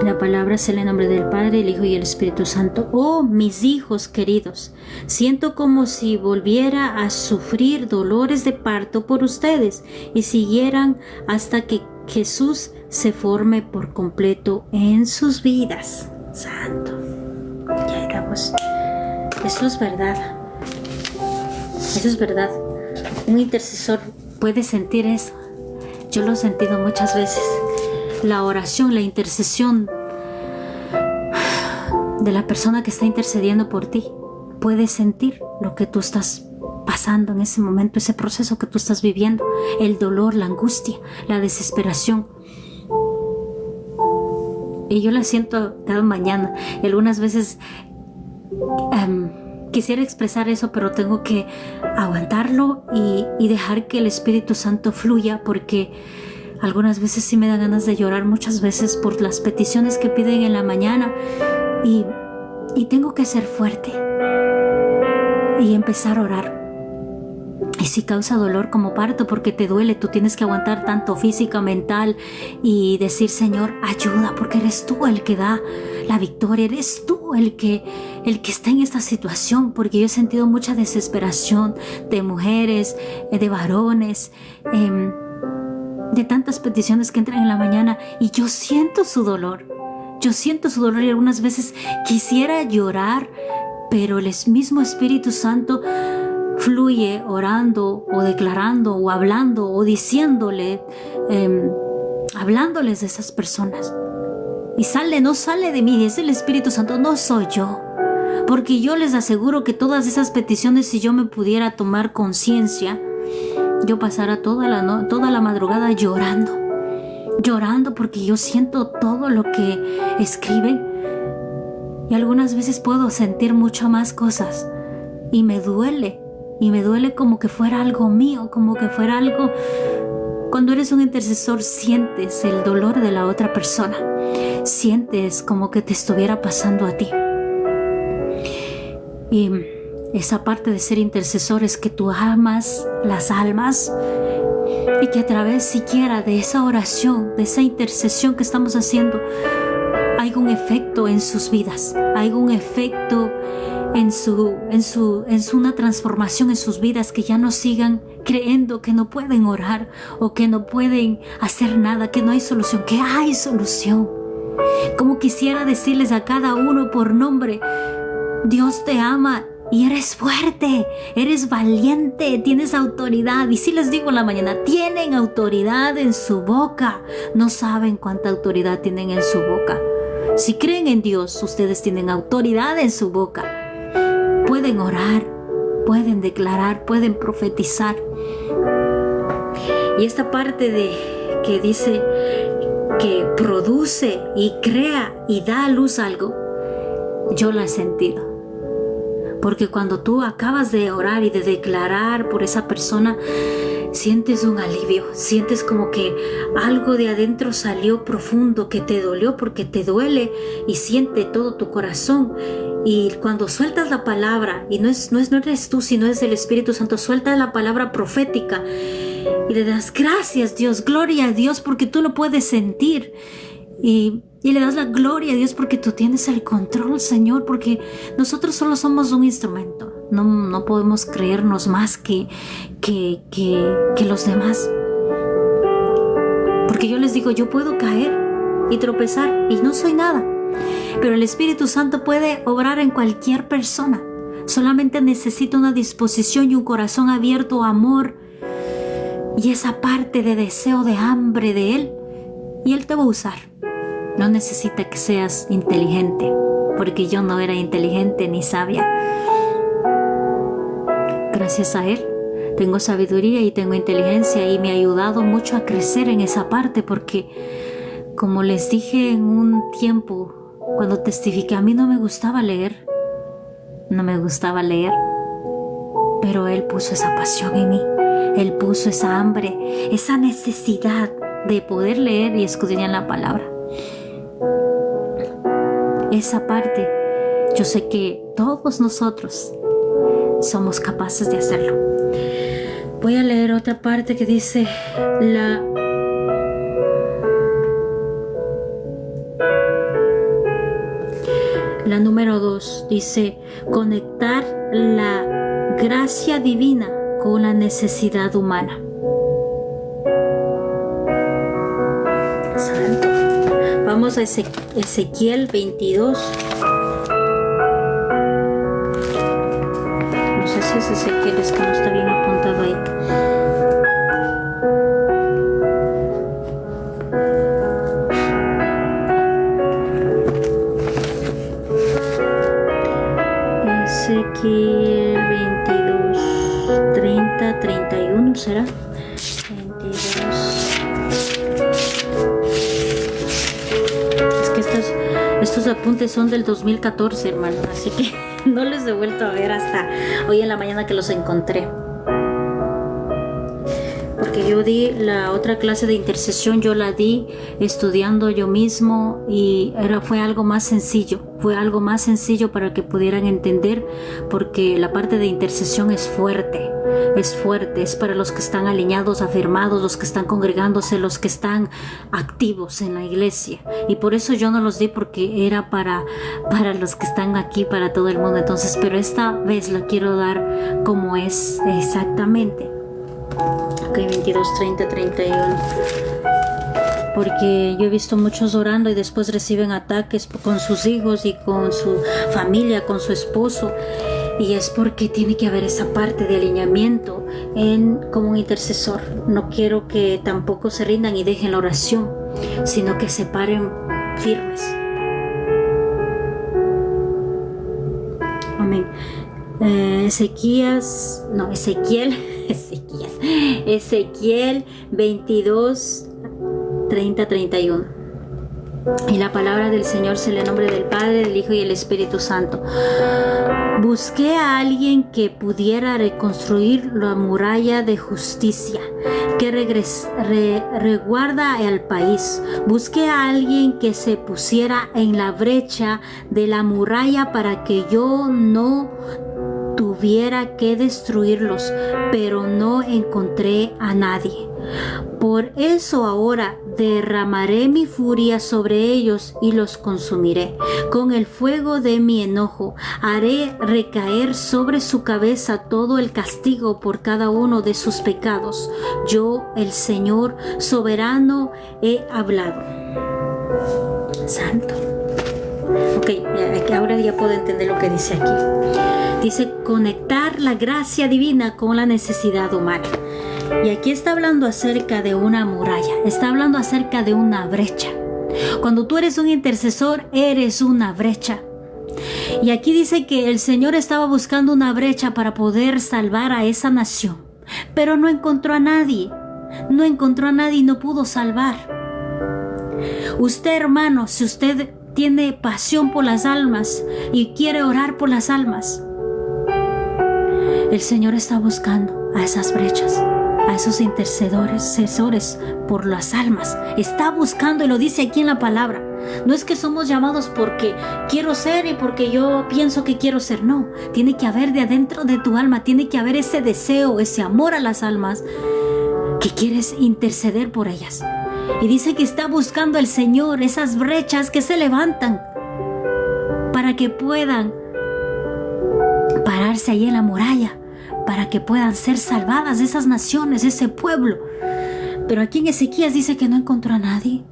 La palabra es en el nombre del Padre, el Hijo y el Espíritu Santo. Oh, mis hijos queridos, siento como si volviera a sufrir dolores de parto por ustedes y siguieran hasta que Jesús se forme por completo en sus vidas. Santo. Ya estamos. Eso es verdad. Eso es verdad. Un intercesor puede sentir eso. Yo lo he sentido muchas veces. La oración, la intercesión de la persona que está intercediendo por ti. Puedes sentir lo que tú estás pasando en ese momento, ese proceso que tú estás viviendo, el dolor, la angustia, la desesperación. Y yo la siento cada mañana. Y algunas veces quisiera expresar eso, pero tengo que aguantarlo y dejar que el Espíritu Santo fluya, porque algunas veces sí me da ganas de llorar, muchas veces por las peticiones que piden en la mañana, y tengo que ser fuerte y empezar a orar. Y si causa dolor como parto, porque te duele, tú tienes que aguantar tanto física, mental, y decir, Señor, ayuda, porque eres tú el que da la victoria, eres tú el que está en esta situación, porque yo he sentido mucha desesperación de mujeres, de varones, de tantas peticiones que entran en la mañana, y yo siento su dolor. Y algunas veces quisiera llorar, pero el mismo Espíritu Santo fluye orando o declarando o hablando o diciéndole, hablándoles de esas personas. Y no sale de mí, es el Espíritu Santo, no soy yo. Porque yo les aseguro que todas esas peticiones, si yo me pudiera tomar conciencia, yo pasara toda la madrugada llorando porque yo siento todo lo que escriben. Y algunas veces puedo sentir mucho más cosas y me duele como que fuera algo mío, como que fuera algo. Cuando eres un intercesor sientes el dolor de la otra persona, sientes como que te estuviera pasando a ti. Y esa parte de ser intercesor es que tú amas las almas y que a través siquiera de esa oración, de esa intercesión que estamos haciendo, hay un efecto en sus vidas, hay un efecto en una transformación en sus vidas, que ya no sigan creyendo que no pueden orar o que no pueden hacer nada, que no hay solución, que hay solución. Como quisiera decirles a cada uno por nombre: Dios te ama y eres fuerte, eres valiente, tienes autoridad. Y si les digo en la mañana, tienen autoridad en su boca. No saben cuánta autoridad tienen en su boca. Si creen en Dios, ustedes tienen autoridad en su boca. Pueden orar, pueden declarar, pueden profetizar. Y esta parte de que dice que produce y crea y da a luz algo, yo la he sentido. Porque cuando tú acabas de orar y de declarar por esa persona, sientes un alivio, sientes como que algo de adentro salió profundo, que te dolió, porque te duele y siente todo tu corazón. Y cuando sueltas la palabra, y no eres tú, sino es el Espíritu Santo, sueltas la palabra profética y le das gracias, Dios, gloria a Dios, porque tú lo puedes sentir. Y le das la gloria a Dios porque tú tienes el control, Señor, porque nosotros solo somos un instrumento. No podemos creernos más que los demás. Porque yo les digo, yo puedo caer y tropezar y no soy nada. Pero el Espíritu Santo puede obrar en cualquier persona. Solamente necesita una disposición y un corazón abierto, amor, y esa parte de deseo, de hambre de Él. Y Él te va a usar. No necesita que seas inteligente, porque yo no era inteligente ni sabia. Gracias a Él tengo sabiduría y tengo inteligencia, y me ha ayudado mucho a crecer en esa parte, porque como les dije en un tiempo cuando testifiqué, a mí no me gustaba leer, pero Él puso esa pasión en mí, Él puso esa hambre, esa necesidad de poder leer y escudriñar la palabra. Esa parte, yo sé que todos nosotros somos capaces de hacerlo. Voy a leer otra parte que dice la número 2, dice: conectar la gracia divina con la necesidad humana. Santo. Vamos a Ezequiel 22. No sé si es Ezequiel, es que no está bien apuntado ahí. Ezequiel 22, 30, 31, ¿será? 22. Estos apuntes son del 2014, hermano, así que no les he vuelto a ver hasta hoy en la mañana que los encontré. Porque yo di la otra clase de intercesión, yo la di estudiando yo mismo, y fue algo más sencillo para que pudieran entender, porque la parte de intercesión es fuerte, es para los que están alineados, afirmados, los que están congregándose, los que están activos en la iglesia. Y por eso yo no los di, porque era para los que están aquí, para todo el mundo. Entonces, pero esta vez la quiero dar como es exactamente. Ok, 22, 30, 31. Porque yo he visto muchos orando y después reciben ataques con sus hijos y con su familia, con su esposo. Y es porque tiene que haber esa parte de alineamiento como un intercesor. No quiero que tampoco se rindan y dejen la oración, sino que se paren firmes. Amén. Ezequiel 22, 30, 31. Y la palabra del Señor se le nombre del Padre, del Hijo y el Espíritu Santo. Busqué a alguien que pudiera reconstruir la muralla de justicia que reguarda al país. Busqué a alguien que se pusiera en la brecha de la muralla para que yo no tuviera que destruirlos, pero no encontré a nadie. Por eso ahora derramaré mi furia sobre ellos y los consumiré. Con el fuego de mi enojo haré recaer sobre su cabeza todo el castigo por cada uno de sus pecados. Yo, el Señor soberano, he hablado. Santo. Ok, ahora ya puedo entender lo que dice aquí. Dice conectar la gracia divina con la necesidad humana. Y aquí está hablando acerca de una muralla, está hablando acerca de una brecha. Cuando tú eres un intercesor, eres una brecha. Y aquí dice que el Señor estaba buscando una brecha para poder salvar a esa nación, pero no encontró a nadie. No encontró a nadie y no pudo salvar. Usted, hermano, si usted tiene pasión por las almas y quiere orar por las almas, el Señor está buscando a esas brechas, a esos intercesores por las almas. Está buscando y lo dice aquí en la palabra. No es que somos llamados porque quiero ser y porque yo pienso que quiero ser. No, tiene que haber de adentro de tu alma, tiene que haber ese deseo, ese amor a las almas que quieres interceder por ellas. Y dice que está buscando el Señor esas brechas que se levantan para que puedan pararse ahí en la muralla, para que puedan ser salvadas esas naciones, ese pueblo. Pero aquí en Ezequías dice que no encontró a nadie.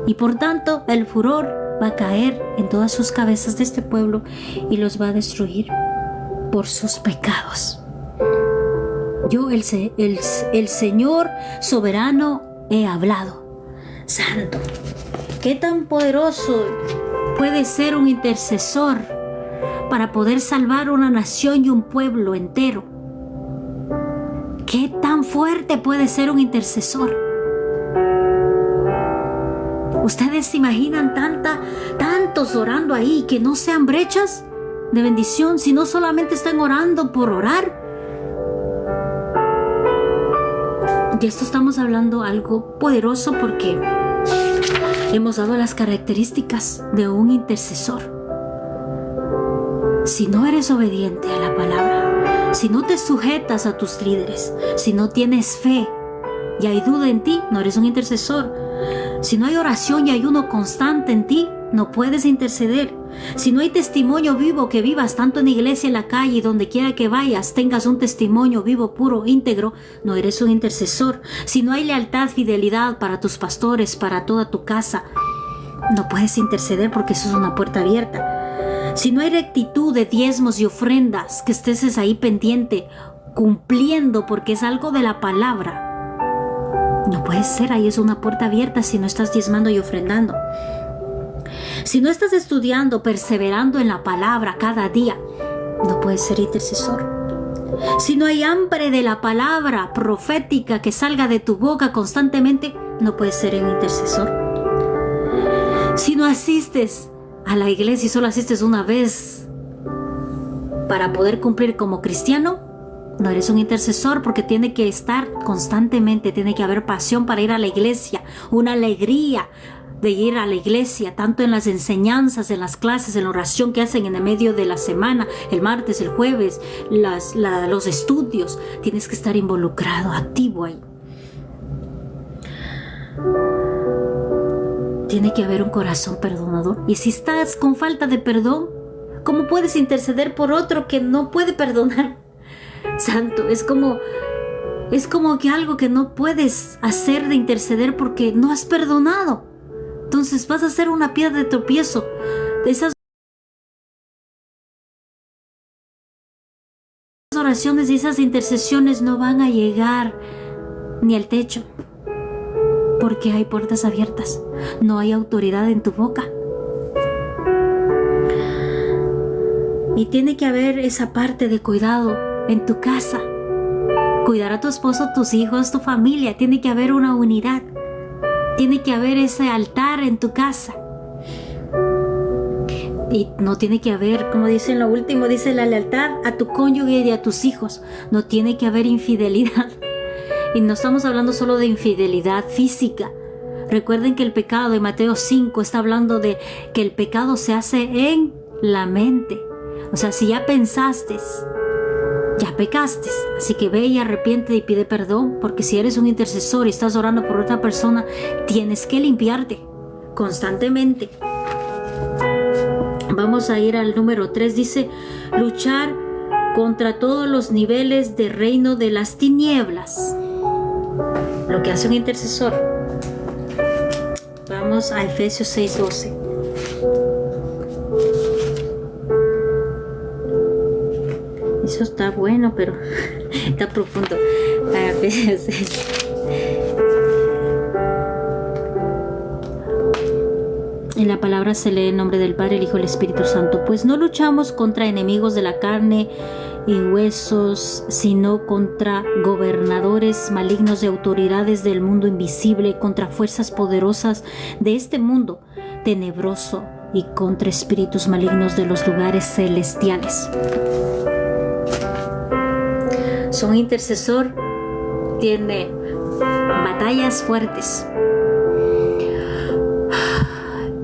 Y por tanto el furor va a caer en todas sus cabezas de este pueblo y los va a destruir por sus pecados. Yo, el Señor soberano, he hablado. Santo. ¿Qué tan poderoso puede ser un intercesor para poder salvar una nación y un pueblo entero? ¿Qué tan fuerte puede ser un intercesor? ¿Ustedes se imaginan tantos orando ahí que no sean brechas de bendición, sino solamente están orando por orar? De esto estamos hablando algo poderoso porque hemos dado las características de un intercesor. Si no eres obediente a la palabra, si no te sujetas a tus líderes, si no tienes fe y hay duda en ti, no eres un intercesor. Si no hay oración y ayuno constante en ti, no puedes interceder. Si no hay testimonio vivo que vivas tanto en la iglesia, en la calle, donde quiera que vayas, tengas un testimonio vivo, puro, íntegro, no eres un intercesor. Si no hay lealtad, fidelidad para tus pastores, para toda tu casa, no puedes interceder porque eso es una puerta abierta. Si no hay rectitud de diezmos y ofrendas, que estés ahí pendiente, cumpliendo porque es algo de la palabra, no puede ser, ahí es una puerta abierta si no estás diezmando y ofrendando. Si no estás estudiando, perseverando en la palabra cada día, no puedes ser intercesor. Si no hay hambre de la palabra profética que salga de tu boca constantemente, no puedes ser un intercesor. Si no asistes a la iglesia y solo asistes una vez para poder cumplir como cristiano, no eres un intercesor, porque tiene que estar constantemente, tiene que haber pasión para ir a la iglesia, una alegría de ir a la iglesia, tanto en las enseñanzas, en las clases, en la oración que hacen en el medio de la semana, el martes, el jueves, los estudios. Tienes que estar involucrado, activo ahí. Tiene que haber un corazón perdonador. Y si estás con falta de perdón, ¿cómo puedes interceder por otro que no puede perdonar? Santo, es como que algo que no puedes hacer de interceder porque no has perdonado. Entonces vas a ser una piedra de tropiezo de esas oraciones y esas intercesiones no van a llegar ni al techo, porque hay puertas abiertas, no hay autoridad en tu boca. Y tiene que haber esa parte de cuidado en tu casa. Cuidar a tu esposo, tus hijos, tu familia. Tiene que haber una unidad. Tiene que haber ese altar en tu casa. Y no tiene que haber, como dice en lo último, dice la lealtad a tu cónyuge y a tus hijos. No tiene que haber infidelidad. Y no estamos hablando solo de infidelidad física. Recuerden que el pecado de Mateo 5 está hablando de que el pecado se hace en la mente. O sea, si ya pensaste, ya pecaste. Así que ve y arrepiente y pide perdón, porque si eres un intercesor y estás orando por otra persona, tienes que limpiarte constantemente. Vamos a ir al número 3. Dice, luchar contra todos los niveles de reino de las tinieblas. Lo que hace un intercesor. Vamos a Efesios 6:12. Eso está bueno, pero está profundo. Efesios 6. En la palabra se lee en nombre del Padre, el Hijo y el Espíritu Santo. Pues no luchamos contra enemigos de la carne y huesos, sino contra gobernadores malignos de autoridades del mundo invisible, contra fuerzas poderosas de este mundo tenebroso y contra espíritus malignos de los lugares celestiales. Un intercesor tiene batallas fuertes.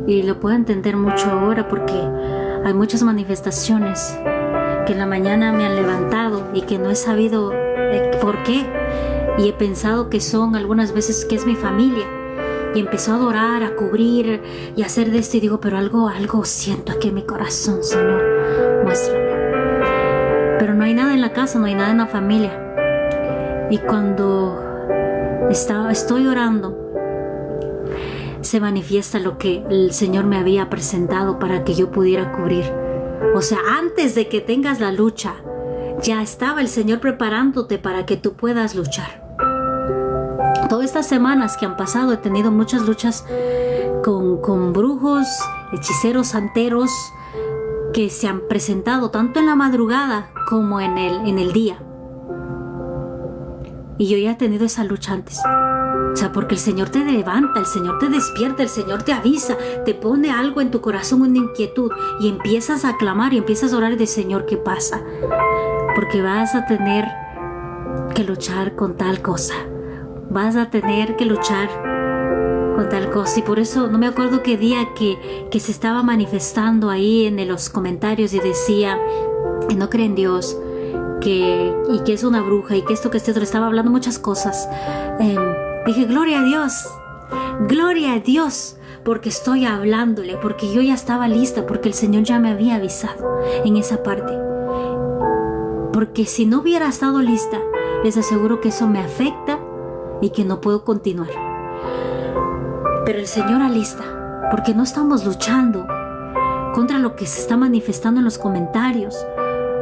Y lo puedo entender mucho ahora porque hay muchas manifestaciones que en la mañana me han levantado y que no he sabido por qué. Y he pensado que son algunas veces que es mi familia. Y empezó a adorar, a cubrir y a hacer de esto. Y digo, pero algo siento aquí en mi corazón, Señor. Muéstrame. Pero no hay nada en la casa, no hay nada en la familia. Y cuando estoy orando, se manifiesta lo que el Señor me había presentado para que yo pudiera cubrir. O sea, antes de que tengas la lucha, ya estaba el Señor preparándote para que tú puedas luchar. Todas estas semanas que han pasado he tenido muchas luchas con brujos, hechiceros, santeros, que se han presentado tanto en la madrugada como en el día. Y yo ya he tenido esa lucha antes. O sea, porque el Señor te levanta, el Señor te despierta, el Señor te avisa, te pone algo en tu corazón, una inquietud, y empiezas a clamar y empiezas a orar de Señor, ¿qué pasa? Porque vas a tener que luchar con tal cosa. Vas a tener que luchar con tal cosa. Y por eso no me acuerdo qué día que se estaba manifestando ahí en los comentarios y decía que no cree en Dios, y que es una bruja y que esto, que este otro. Estaba hablando muchas cosas. Dije, gloria a Dios, porque estoy hablándole, porque yo ya estaba lista, porque el Señor ya me había avisado en esa parte. Porque si no hubiera estado lista, les aseguro que eso me afecta y que no puedo continuar. Pero el Señor alista, porque no estamos luchando contra lo que se está manifestando en los comentarios,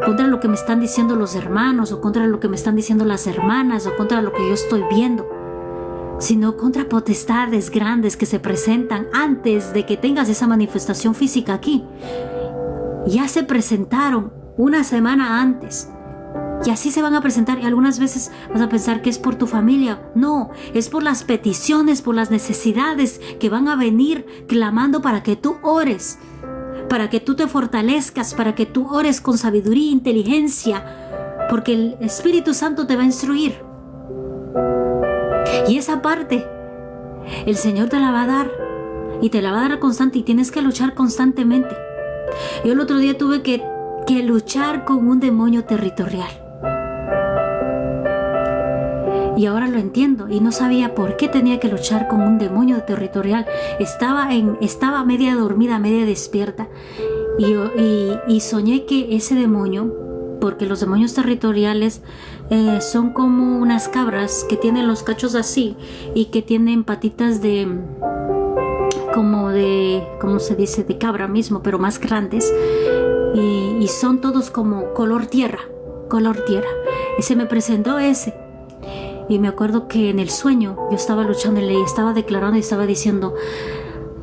contra lo que me están diciendo los hermanos, o contra lo que me están diciendo las hermanas, o contra lo que yo estoy viendo, sino contra potestades grandes que se presentan antes de que tengas esa manifestación física aquí. Ya se presentaron una semana antes, y así se van a presentar. Y algunas veces vas a pensar que es por tu familia. No, es por las peticiones, por las necesidades que van a venir clamando para que tú ores, para que tú te fortalezcas, para que tú ores con sabiduría e inteligencia, porque el Espíritu Santo te va a instruir. Y esa parte el Señor te la va a dar, y te la va a dar constante, y tienes que luchar constantemente. Yo el otro día tuve que luchar con un demonio territorial, y ahora lo entiendo, y no sabía por qué tenía que luchar con un demonio territorial. Estaba media dormida, media despierta, y soñé que ese demonio, porque los demonios territoriales son como unas cabras que tienen los cachos así y que tienen patitas ¿cómo se dice? De cabra mismo, pero más grandes, y son todos como color tierra, color tierra. Y se me presentó ese. Y me acuerdo que en el sueño yo estaba luchándole y estaba declarando y estaba diciendo,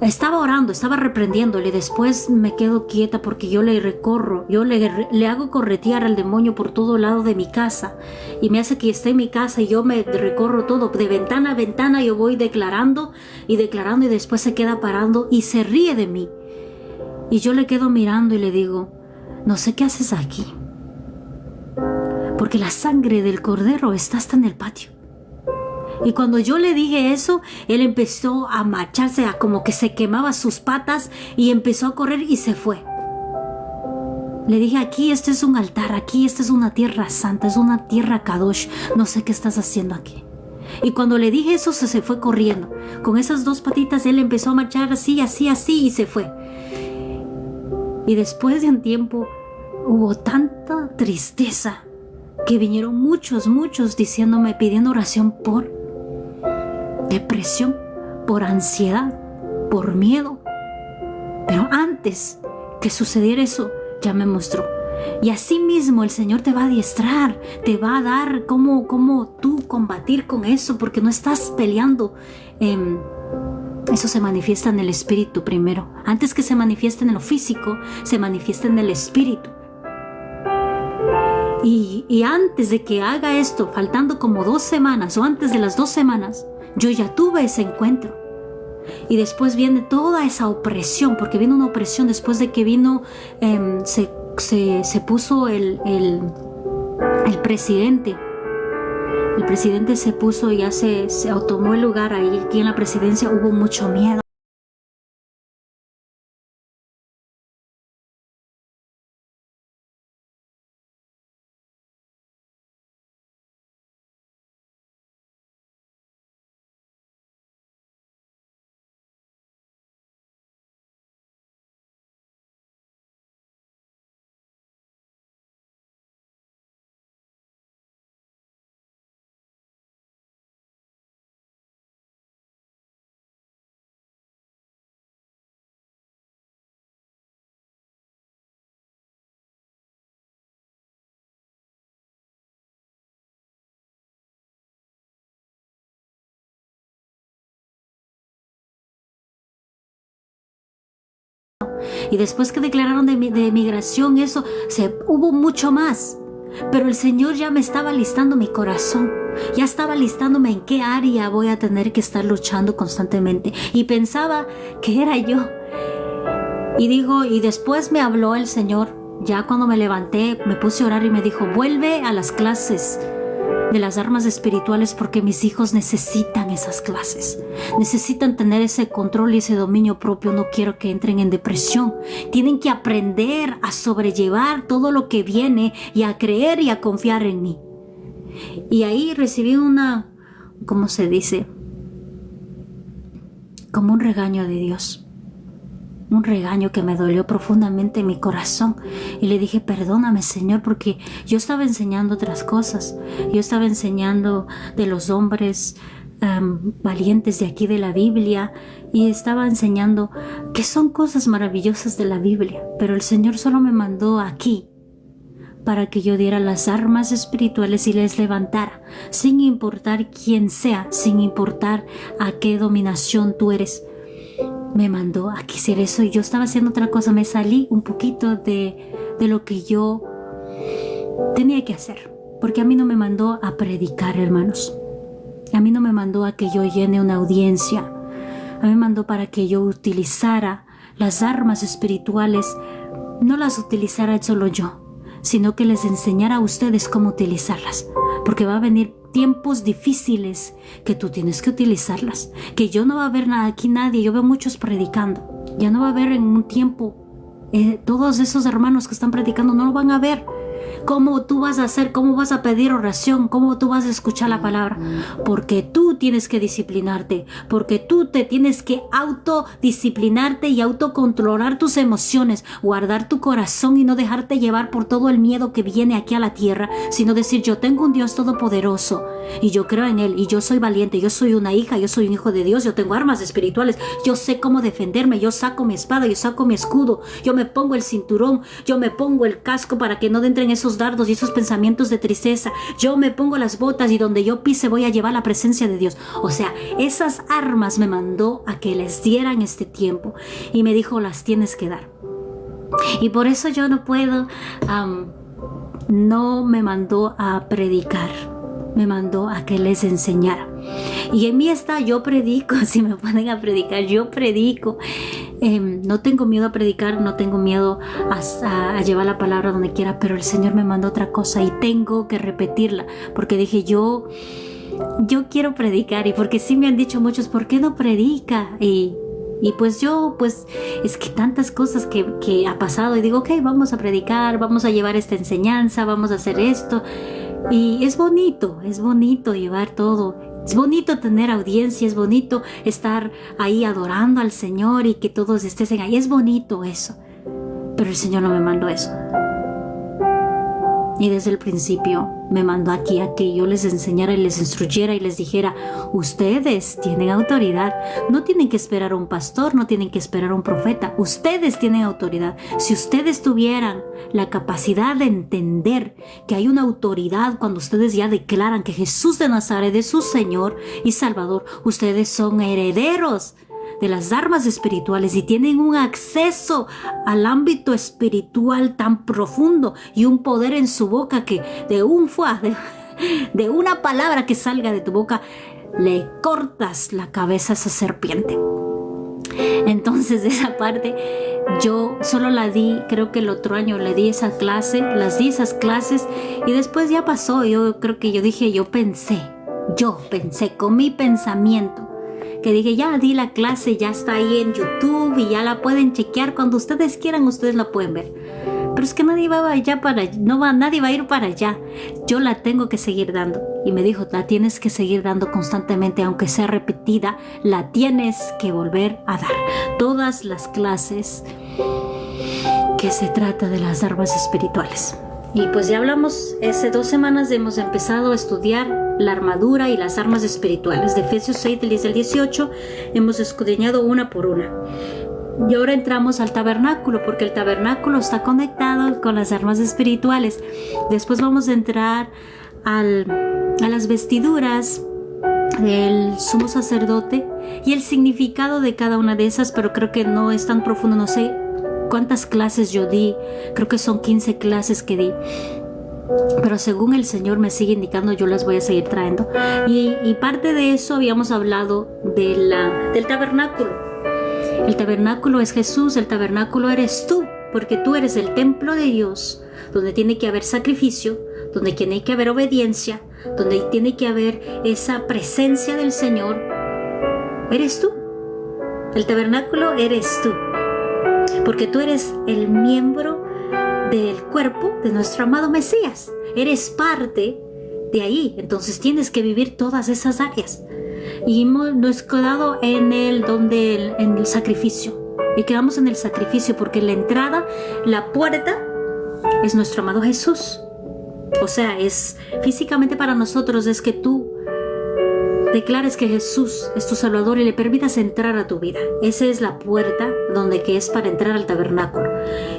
estaba orando, estaba reprendiéndole. Y después me quedo quieta porque yo le recorro, yo le hago corretear al demonio por todo lado de mi casa. Y me hace que esté en mi casa y yo me recorro todo. De ventana a ventana yo voy declarando y declarando y después se queda parando y se ríe de mí. Y yo le quedo mirando y le digo, no sé qué haces aquí. Porque la sangre del cordero está hasta en el patio. Y cuando yo le dije eso, él empezó a marcharse, a como que se quemaba sus patas y empezó a correr y se fue. Le dije, aquí este es un altar, aquí esta es una tierra santa, es una tierra Kadosh, no sé qué estás haciendo aquí. Y cuando le dije eso, se fue corriendo. Con esas dos patitas él empezó a marchar así, así, así y se fue. Y después de un tiempo hubo tanta tristeza que vinieron muchos diciéndome, pidiendo oración por depresión, por ansiedad, por miedo. Pero antes que sucediera eso, ya me mostró. Y así mismo el Señor te va a adiestrar, te va a dar cómo tú combatir con eso, porque no estás peleando. Eso se manifiesta en el espíritu primero. Antes que se manifieste en lo físico, se manifiesta en el espíritu. Y antes de que haga esto, faltando como 2 semanas o antes de las 2 semanas, yo ya tuve ese encuentro. Y después viene toda esa opresión, porque vino una opresión después de que vino, se puso el presidente. El presidente se puso y ya se tomó el lugar ahí. Aquí en la presidencia hubo mucho miedo. Y después que declararon de migración, eso, hubo mucho más. Pero el Señor ya me estaba listando mi corazón. Ya estaba listándome en qué área voy a tener que estar luchando constantemente. Y pensaba que era yo. Y después me habló el Señor. Ya cuando me levanté, me puse a orar y me dijo, vuelve a las clases de las armas espirituales porque mis hijos necesitan esas clases. Necesitan tener ese control y ese dominio propio. No quiero que entren en depresión. Tienen que aprender a sobrellevar todo lo que viene y a creer y a confiar en mí. Y ahí recibí ¿cómo se dice? Como un regaño de Dios. Un regaño que me dolió profundamente en mi corazón. Y le dije, perdóname, Señor, porque yo estaba enseñando otras cosas. Yo estaba enseñando de los hombres valientes de aquí de la Biblia. Y estaba enseñando que son cosas maravillosas de la Biblia. Pero el Señor solo me mandó aquí para que yo diera las armas espirituales y les levantara, sin importar quién sea, sin importar a qué dominación tú eres. Me mandó a que hiciera eso y yo estaba haciendo otra cosa. Me salí un poquito de lo que yo tenía que hacer, porque a mí no me mandó a predicar, hermanos. A mí no me mandó a que yo llene una audiencia. A mí me mandó para que yo utilizara las armas espirituales. No las utilizara solo yo, sino que les enseñara a ustedes cómo utilizarlas, porque va a venir tiempos difíciles que tú tienes que utilizarlas, que yo no va a ver nada aquí nadie. Yo veo muchos predicando, ya no va a haber en un tiempo todos esos hermanos que están predicando, no lo van a ver. ¿Cómo tú vas a hacer? ¿Cómo vas a pedir oración? ¿Cómo tú vas a escuchar la palabra? Porque tú tienes que disciplinarte, porque tú te tienes que autodisciplinarte y autocontrolar tus emociones, guardar tu corazón y no dejarte llevar por todo el miedo que viene aquí a la tierra, sino decir, yo tengo un Dios todopoderoso y yo creo en Él y yo soy valiente, yo soy una hija, yo soy un hijo de Dios, yo tengo armas espirituales, yo sé cómo defenderme, yo saco mi espada, yo saco mi escudo, yo me pongo el cinturón, yo me pongo el casco para que no entren esos esos dardos y esos pensamientos de tristeza. Yo me pongo las botas y donde yo pise voy a llevar la presencia de Dios. O sea, esas armas me mandó a que les dieran este tiempo y me dijo, las tienes que dar. Y por eso yo no puedo, no me mandó a predicar, me mandó a que les enseñara. Y en mí está, yo predico. Si me ponen a predicar, yo predico. No tengo miedo a predicar, no tengo miedo a llevar la palabra donde quiera, pero el Señor me mandó otra cosa y tengo que repetirla, porque dije yo quiero predicar. Y porque sí me han dicho muchos, ¿por qué no predica? Y pues yo, pues es que tantas cosas que ha pasado y digo, ok, vamos a predicar, vamos a llevar esta enseñanza, vamos a hacer esto. Y es bonito llevar todo. Es bonito tener audiencia, es bonito estar ahí adorando al Señor y que todos estén ahí. Es bonito eso. Pero el Señor no me mandó eso. Y desde el principio me mandó aquí a que yo les enseñara y les instruyera y les dijera, ustedes tienen autoridad, no tienen que esperar a un pastor, no tienen que esperar a un profeta, ustedes tienen autoridad. Si ustedes tuvieran la capacidad de entender que hay una autoridad cuando ustedes ya declaran que Jesús de Nazaret es su Señor y Salvador, ustedes son herederos de las armas espirituales y tienen un acceso al ámbito espiritual tan profundo y un poder en su boca que de una palabra que salga de tu boca le cortas la cabeza a esa serpiente. Entonces esa parte yo solo la di, creo que el otro año le di esa clase, las di esas clases y después ya pasó. Yo creo que yo pensé con mi pensamiento, que dije, ya di la clase, ya está ahí en YouTube y ya la pueden chequear cuando ustedes quieran, ustedes la pueden ver. Pero es que nadie va a ir para allá. Yo la tengo que seguir dando. Y me dijo, la tienes que seguir dando constantemente, aunque sea repetida, la tienes que volver a dar. Todas las clases que se trata de las armas espirituales. Y pues ya hablamos, hace 2 semanas hemos empezado a estudiar la armadura y las armas espirituales. De Efesios 6, del 10 al 18, hemos escudriñado una por una. Y ahora entramos al tabernáculo, porque el tabernáculo está conectado con las armas espirituales. Después vamos a entrar a las vestiduras del sumo sacerdote y el significado de cada una de esas, pero creo que no es tan profundo, no sé cuántas clases yo di, creo que son 15 clases que di, pero según el Señor me sigue indicando, yo las voy a seguir trayendo. Y parte de eso habíamos hablado del tabernáculo. El tabernáculo es Jesús, el tabernáculo eres tú, porque tú eres el templo de Dios, donde tiene que haber sacrificio, donde tiene que haber obediencia, donde tiene que haber esa presencia del Señor. Eres tú. El tabernáculo eres tú, porque tú eres el miembro del cuerpo de nuestro amado Mesías. Eres parte de ahí, entonces tienes que vivir todas esas áreas. Y nos quedado en el sacrificio. Y quedamos en el sacrificio porque la entrada, la puerta, es nuestro amado Jesús. O sea, es físicamente para nosotros, es que tú declares que Jesús es tu Salvador y le permitas entrar a tu vida. Esa es la puerta que es para entrar al tabernáculo.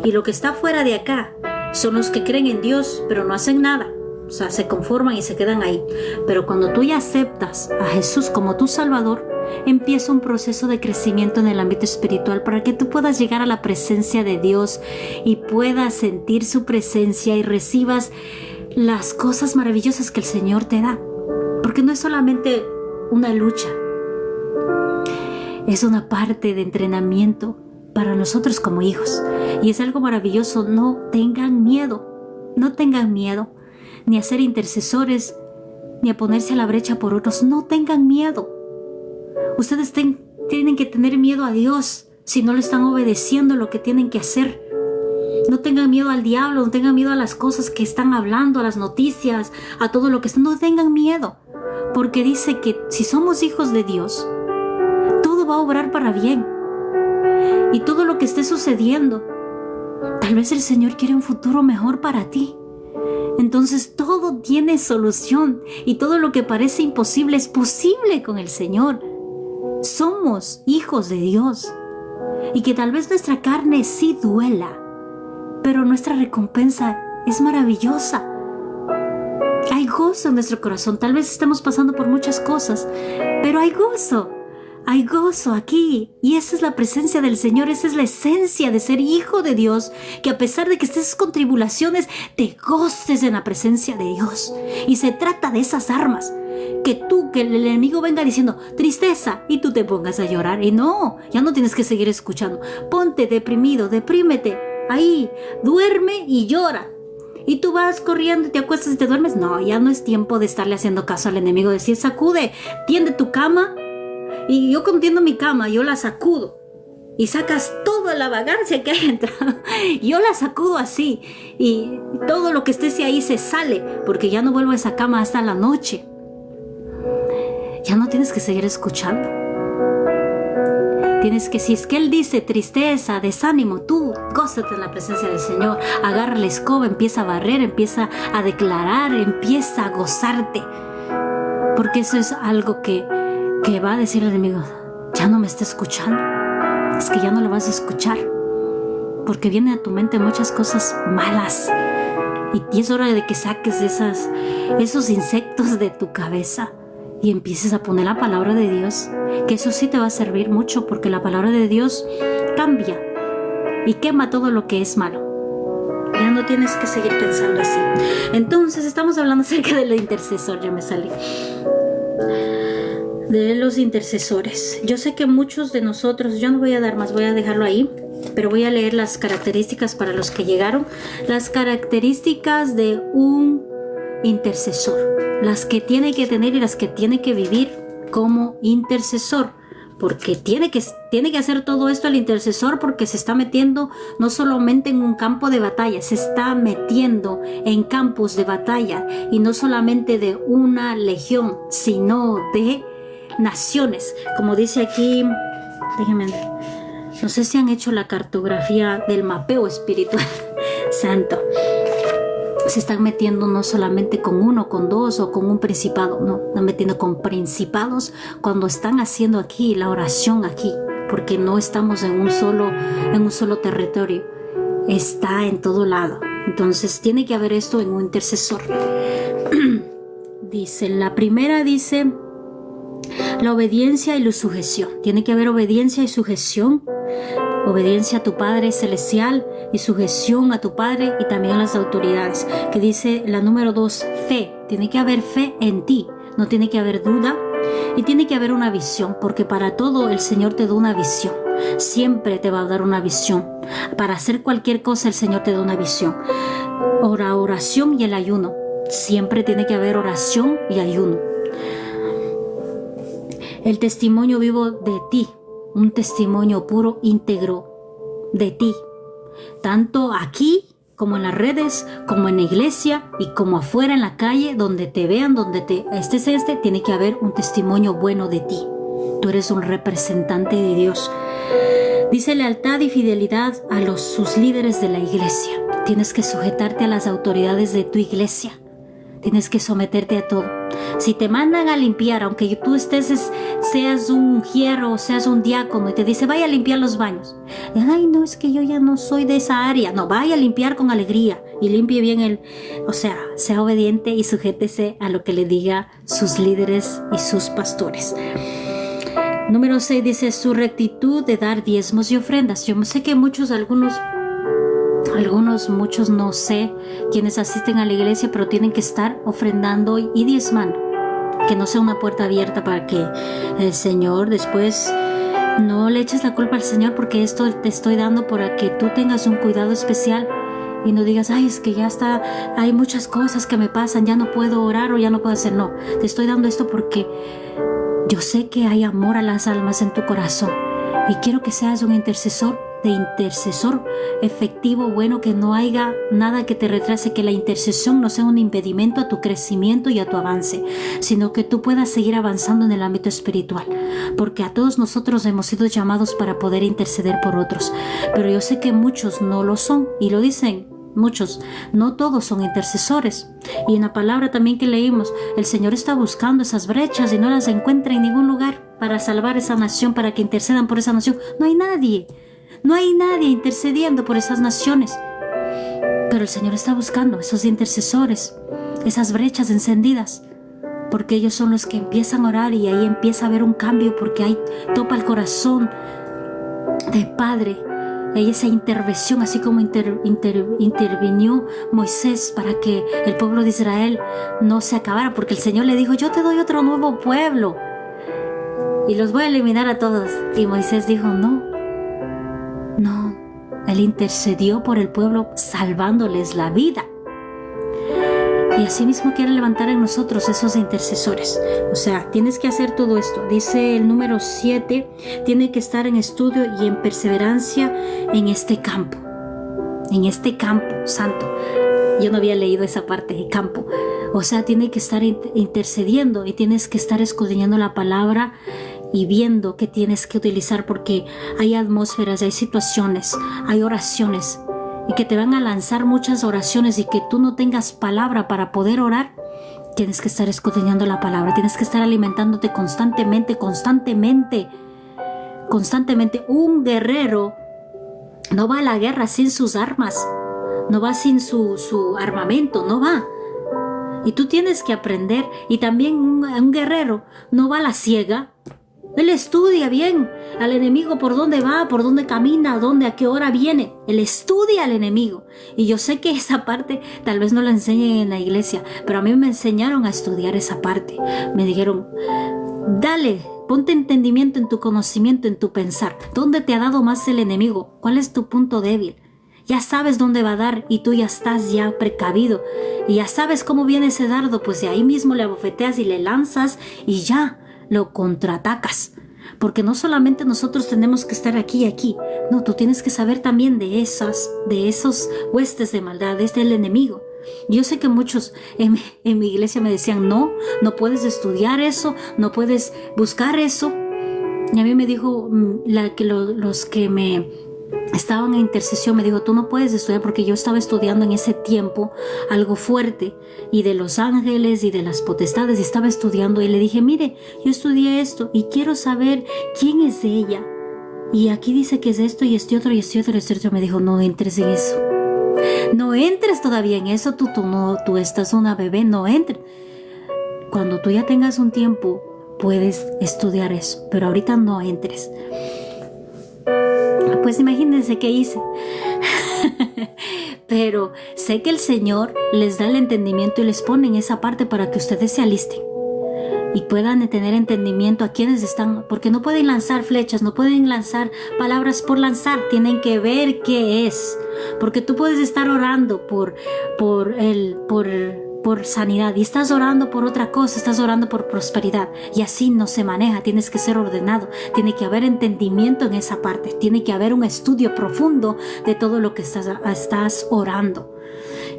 Y lo que está fuera de acá son los que creen en Dios, pero no hacen nada. O sea, se conforman y se quedan ahí. Pero cuando tú ya aceptas a Jesús como tu Salvador, empieza un proceso de crecimiento en el ámbito espiritual para que tú puedas llegar a la presencia de Dios y puedas sentir su presencia y recibas las cosas maravillosas que el Señor te da. Porque no es solamente una lucha, es una parte de entrenamiento para nosotros como hijos. Y es algo maravilloso. No tengan miedo, ni a ser intercesores, ni a ponerse a la brecha por otros. No tengan miedo. Ustedes tienen que tener miedo a Dios si no le están obedeciendo lo que tienen que hacer. No tengan miedo al diablo, no tengan miedo a las cosas que están hablando, a las noticias, a todo lo que están. No tengan miedo, porque dice que si somos hijos de Dios, todo va a obrar para bien. Y todo lo que esté sucediendo, tal vez el Señor quiere un futuro mejor para ti. Entonces todo tiene solución y todo lo que parece imposible es posible con el Señor. Somos hijos de Dios y que tal vez nuestra carne sí duela, pero nuestra recompensa es maravillosa. Hay gozo en nuestro corazón. Tal vez estemos pasando por muchas cosas, pero hay gozo. Hay gozo aquí, y esa es la presencia del Señor, esa es la esencia de ser hijo de Dios, que a pesar de que estés con tribulaciones, te goces en la presencia de Dios. Y se trata de esas armas, que el enemigo venga diciendo tristeza y tú te pongas a llorar, y no, ya no tienes que seguir escuchando. Ponte deprimido, deprímete, ahí, duerme y llora. Y tú vas corriendo y te acuestas y te duermes. No, ya no es tiempo de estarle haciendo caso al enemigo, decir sacude, tiende tu cama. Y yo contiendo mi cama, yo la sacudo y sacas toda la vagancia que hay entrado. Yo la sacudo así y todo lo que esté ahí se sale, porque ya no vuelvo a esa cama hasta la noche. Ya no tienes que seguir escuchando. Tienes que, si es que Él dice tristeza, desánimo, tú gózate en la presencia del Señor. Agarra la escoba, empieza a barrer, empieza a declarar, empieza a gozarte. Porque eso es algo que va a decir el enemigo, ya no me está escuchando. Es que ya no lo vas a escuchar, porque vienen a tu mente muchas cosas malas, y es hora de que saques esos insectos de tu cabeza y empieces a poner la palabra de Dios, que eso sí te va a servir mucho, porque la palabra de Dios cambia y quema todo lo que es malo. Ya no tienes que seguir pensando así. Entonces estamos hablando acerca del intercesor. Ya me salí de los intercesores. Yo sé que muchos de nosotros, yo no voy a dar más, voy a dejarlo ahí, pero voy a leer las características para los que llegaron. Las características de un intercesor, las que tiene que tener y las que tiene que vivir como intercesor, porque tiene que hacer todo esto el intercesor, porque se está metiendo no solamente en un campo de batalla, se está metiendo en campos de batalla, y no solamente de una legión, sino de naciones. Como dice aquí, déjenme, no sé si han hecho la cartografía del mapeo espiritual santo. Se están metiendo no solamente con uno, con dos o con un principado, no, están metiendo con principados cuando están haciendo aquí la oración aquí, porque no estamos en un solo territorio, está en todo lado. Entonces tiene que haber esto en un intercesor. Dice, la primera dice la obediencia y la sujeción. Tiene que haber obediencia y sujeción. Obediencia a tu Padre Celestial y sujeción a tu Padre y también a las autoridades. Que dice la número 2, fe. Tiene que haber fe en ti, no tiene que haber duda, y tiene que haber una visión, porque para todo el Señor te da una visión. Siempre te va a dar una visión. Para hacer cualquier cosa el Señor te da una visión. Oración y el ayuno. Siempre tiene que haber oración y ayuno. El testimonio vivo de ti, un testimonio puro, íntegro de ti, tanto aquí como en las redes, como en la iglesia y como afuera en la calle, donde te vean, donde estés, tiene que haber un testimonio bueno de ti. Tú eres un representante de Dios. Dice lealtad y fidelidad a sus líderes de la iglesia. Tienes que sujetarte a las autoridades de tu iglesia. Tienes que someterte a todo. Si te mandan a limpiar, aunque tú seas un hierro o seas un diácono y te dice vaya a limpiar los baños, ay no, es que yo ya no soy de esa área. No, vaya a limpiar con alegría y limpie bien sea obediente y sujétese a lo que le diga sus líderes y sus pastores. Número 6 dice su rectitud de dar diezmos y ofrendas. Yo sé que muchos no sé quienes asisten a la iglesia, pero tienen que estar ofrendando y diezmando. Que no sea una puerta abierta para que el Señor después no le eches la culpa al Señor, porque esto te estoy dando para que tú tengas un cuidado especial y no digas, ay, es que ya está, hay muchas cosas que me pasan, ya no puedo orar o ya no puedo hacer. No, te estoy dando esto porque yo sé que hay amor a las almas en tu corazón y quiero que seas un intercesor efectivo, bueno, que no haya nada que te retrase, que la intercesión no sea un impedimento a tu crecimiento y a tu avance, sino que tú puedas seguir avanzando en el ámbito espiritual, porque a todos nosotros hemos sido llamados para poder interceder por otros, pero yo sé que muchos no lo son, y lo dicen muchos, no todos son intercesores. Y en la palabra también que leímos, el Señor está buscando esas brechas y no las encuentra en ningún lugar para salvar esa nación, para que intercedan por esa nación. No hay nadie intercediendo por esas naciones. Pero el Señor está buscando esos intercesores, esas brechas encendidas, porque ellos son los que empiezan a orar y ahí empieza a haber un cambio, porque ahí topa el corazón del Padre. Hay esa intervención, así como intervinió Moisés para que el pueblo de Israel no se acabara, porque el Señor le dijo: yo te doy otro nuevo pueblo y los voy a eliminar a todos. Y Moisés dijo: no. Él intercedió por el pueblo salvándoles la vida. Y así mismo quiere levantar en nosotros esos intercesores. O sea, tienes que hacer todo esto. Dice el número 7, tiene que estar en estudio y en perseverancia en este campo. En este campo santo. Yo no había leído esa parte de campo. O sea, tiene que estar intercediendo y tienes que estar escudriñando la palabra y viendo qué tienes que utilizar, porque hay atmósferas, hay situaciones, hay oraciones, y que te van a lanzar muchas oraciones y que tú no tengas palabra para poder orar. Tienes que estar escudriñando la palabra, tienes que estar alimentándote constantemente. Un guerrero no va a la guerra sin sus armas, no va sin su armamento, no va. Y tú tienes que aprender. Y también un guerrero no va a la ciega. Él estudia bien al enemigo, por dónde va, por dónde camina, a qué hora viene. Él estudia al enemigo. Y yo sé que esa parte tal vez no la enseñen en la iglesia, pero a mí me enseñaron a estudiar esa parte. Me dijeron: dale, ponte entendimiento en tu conocimiento, en tu pensar. ¿Dónde te ha dado más el enemigo? ¿Cuál es tu punto débil? Ya sabes dónde va a dar y tú ya estás ya precavido. Y ya sabes cómo viene ese dardo, pues de ahí mismo le abofeteas y le lanzas y ya lo contraatacas. Porque no solamente nosotros tenemos que estar aquí y aquí. No, tú tienes que saber también de esos huestes de maldad, desde el enemigo. Yo sé que muchos en mi iglesia me decían: no puedes estudiar eso, no puedes buscar eso. Y a mí me dijo los que me estaban en intercesión, me dijo: tú no puedes estudiar, porque yo estaba estudiando en ese tiempo algo fuerte y de los ángeles y de las potestades, y estaba estudiando, y le dije: mire, yo estudié esto y quiero saber quién es ella, y aquí dice que es esto y este otro y este otro y este otro. Me dijo: no entres en eso, no entres todavía en eso, tú estás una bebé, no entres. Cuando tú ya tengas un tiempo puedes estudiar eso, pero ahorita no entres. Pues imagínense qué hice. Pero sé que el Señor les da el entendimiento y les pone en esa parte para que ustedes se alisten y puedan tener entendimiento a quienes están, porque no pueden lanzar flechas, no pueden lanzar palabras por lanzar, tienen que ver qué es, porque tú puedes estar orando por sanidad y estás orando por otra cosa, estás orando por prosperidad, y así no se maneja. Tienes que ser ordenado, tiene que haber entendimiento en esa parte, tiene que haber un estudio profundo de todo lo que estás orando.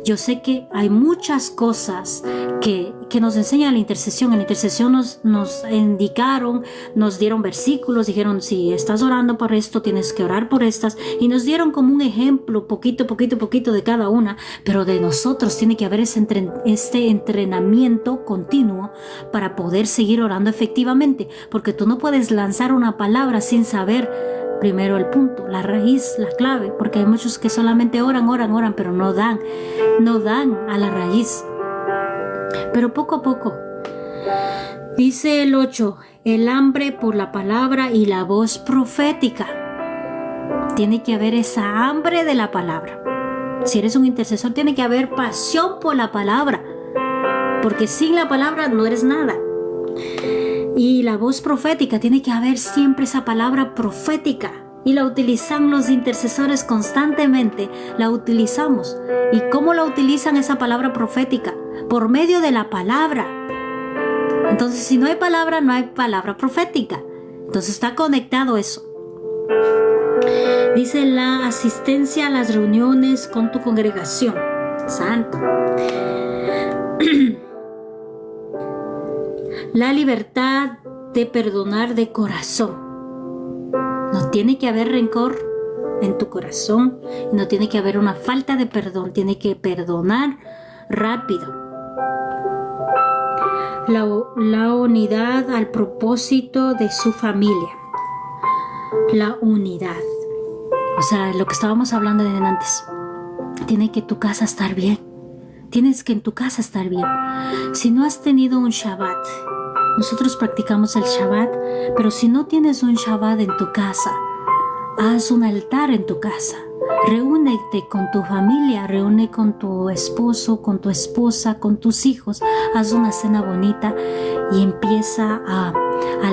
Yo sé que hay muchas cosas que nos enseña la intercesión. En la intercesión nos indicaron, nos dieron versículos, dijeron: si estás orando por esto, tienes que orar por estas, y nos dieron como un ejemplo, poquito de cada una. Pero de nosotros tiene que haber este entrenamiento continuo para poder seguir orando efectivamente, porque tú no puedes lanzar una palabra sin saber primero el punto, la raíz, la clave, porque hay muchos que solamente oran, pero no dan a la raíz. Pero poco a poco. Dice el 8, el hambre por la palabra y la voz profética. Tiene que haber esa hambre de la palabra. Si eres un intercesor, tiene que haber pasión por la palabra, porque sin la palabra no eres nada. Y la voz profética, tiene que haber siempre esa palabra profética, y la utilizan los intercesores constantemente, la utilizamos. ¿Y cómo la utilizan esa palabra profética? Por medio de la palabra. Entonces, si no hay palabra, no hay palabra profética. Entonces está conectado eso. Dice: la asistencia a las reuniones con tu congregación. Santo. La libertad de perdonar de corazón. No tiene que haber rencor en tu corazón, no tiene que haber una falta de perdón, tiene que perdonar rápido. La unidad al propósito de su familia. La unidad. O sea, lo que estábamos hablando de antes. tiene que tu casa estar bien. Tienes que en tu casa estar bien. Si no has tenido un Shabbat, nosotros practicamos el Shabbat, pero si no tienes un Shabbat en tu casa, haz un altar en tu casa. Reúnete con tu familia, reúne con tu esposo, con tu esposa, con tus hijos. Haz una cena bonita y empieza a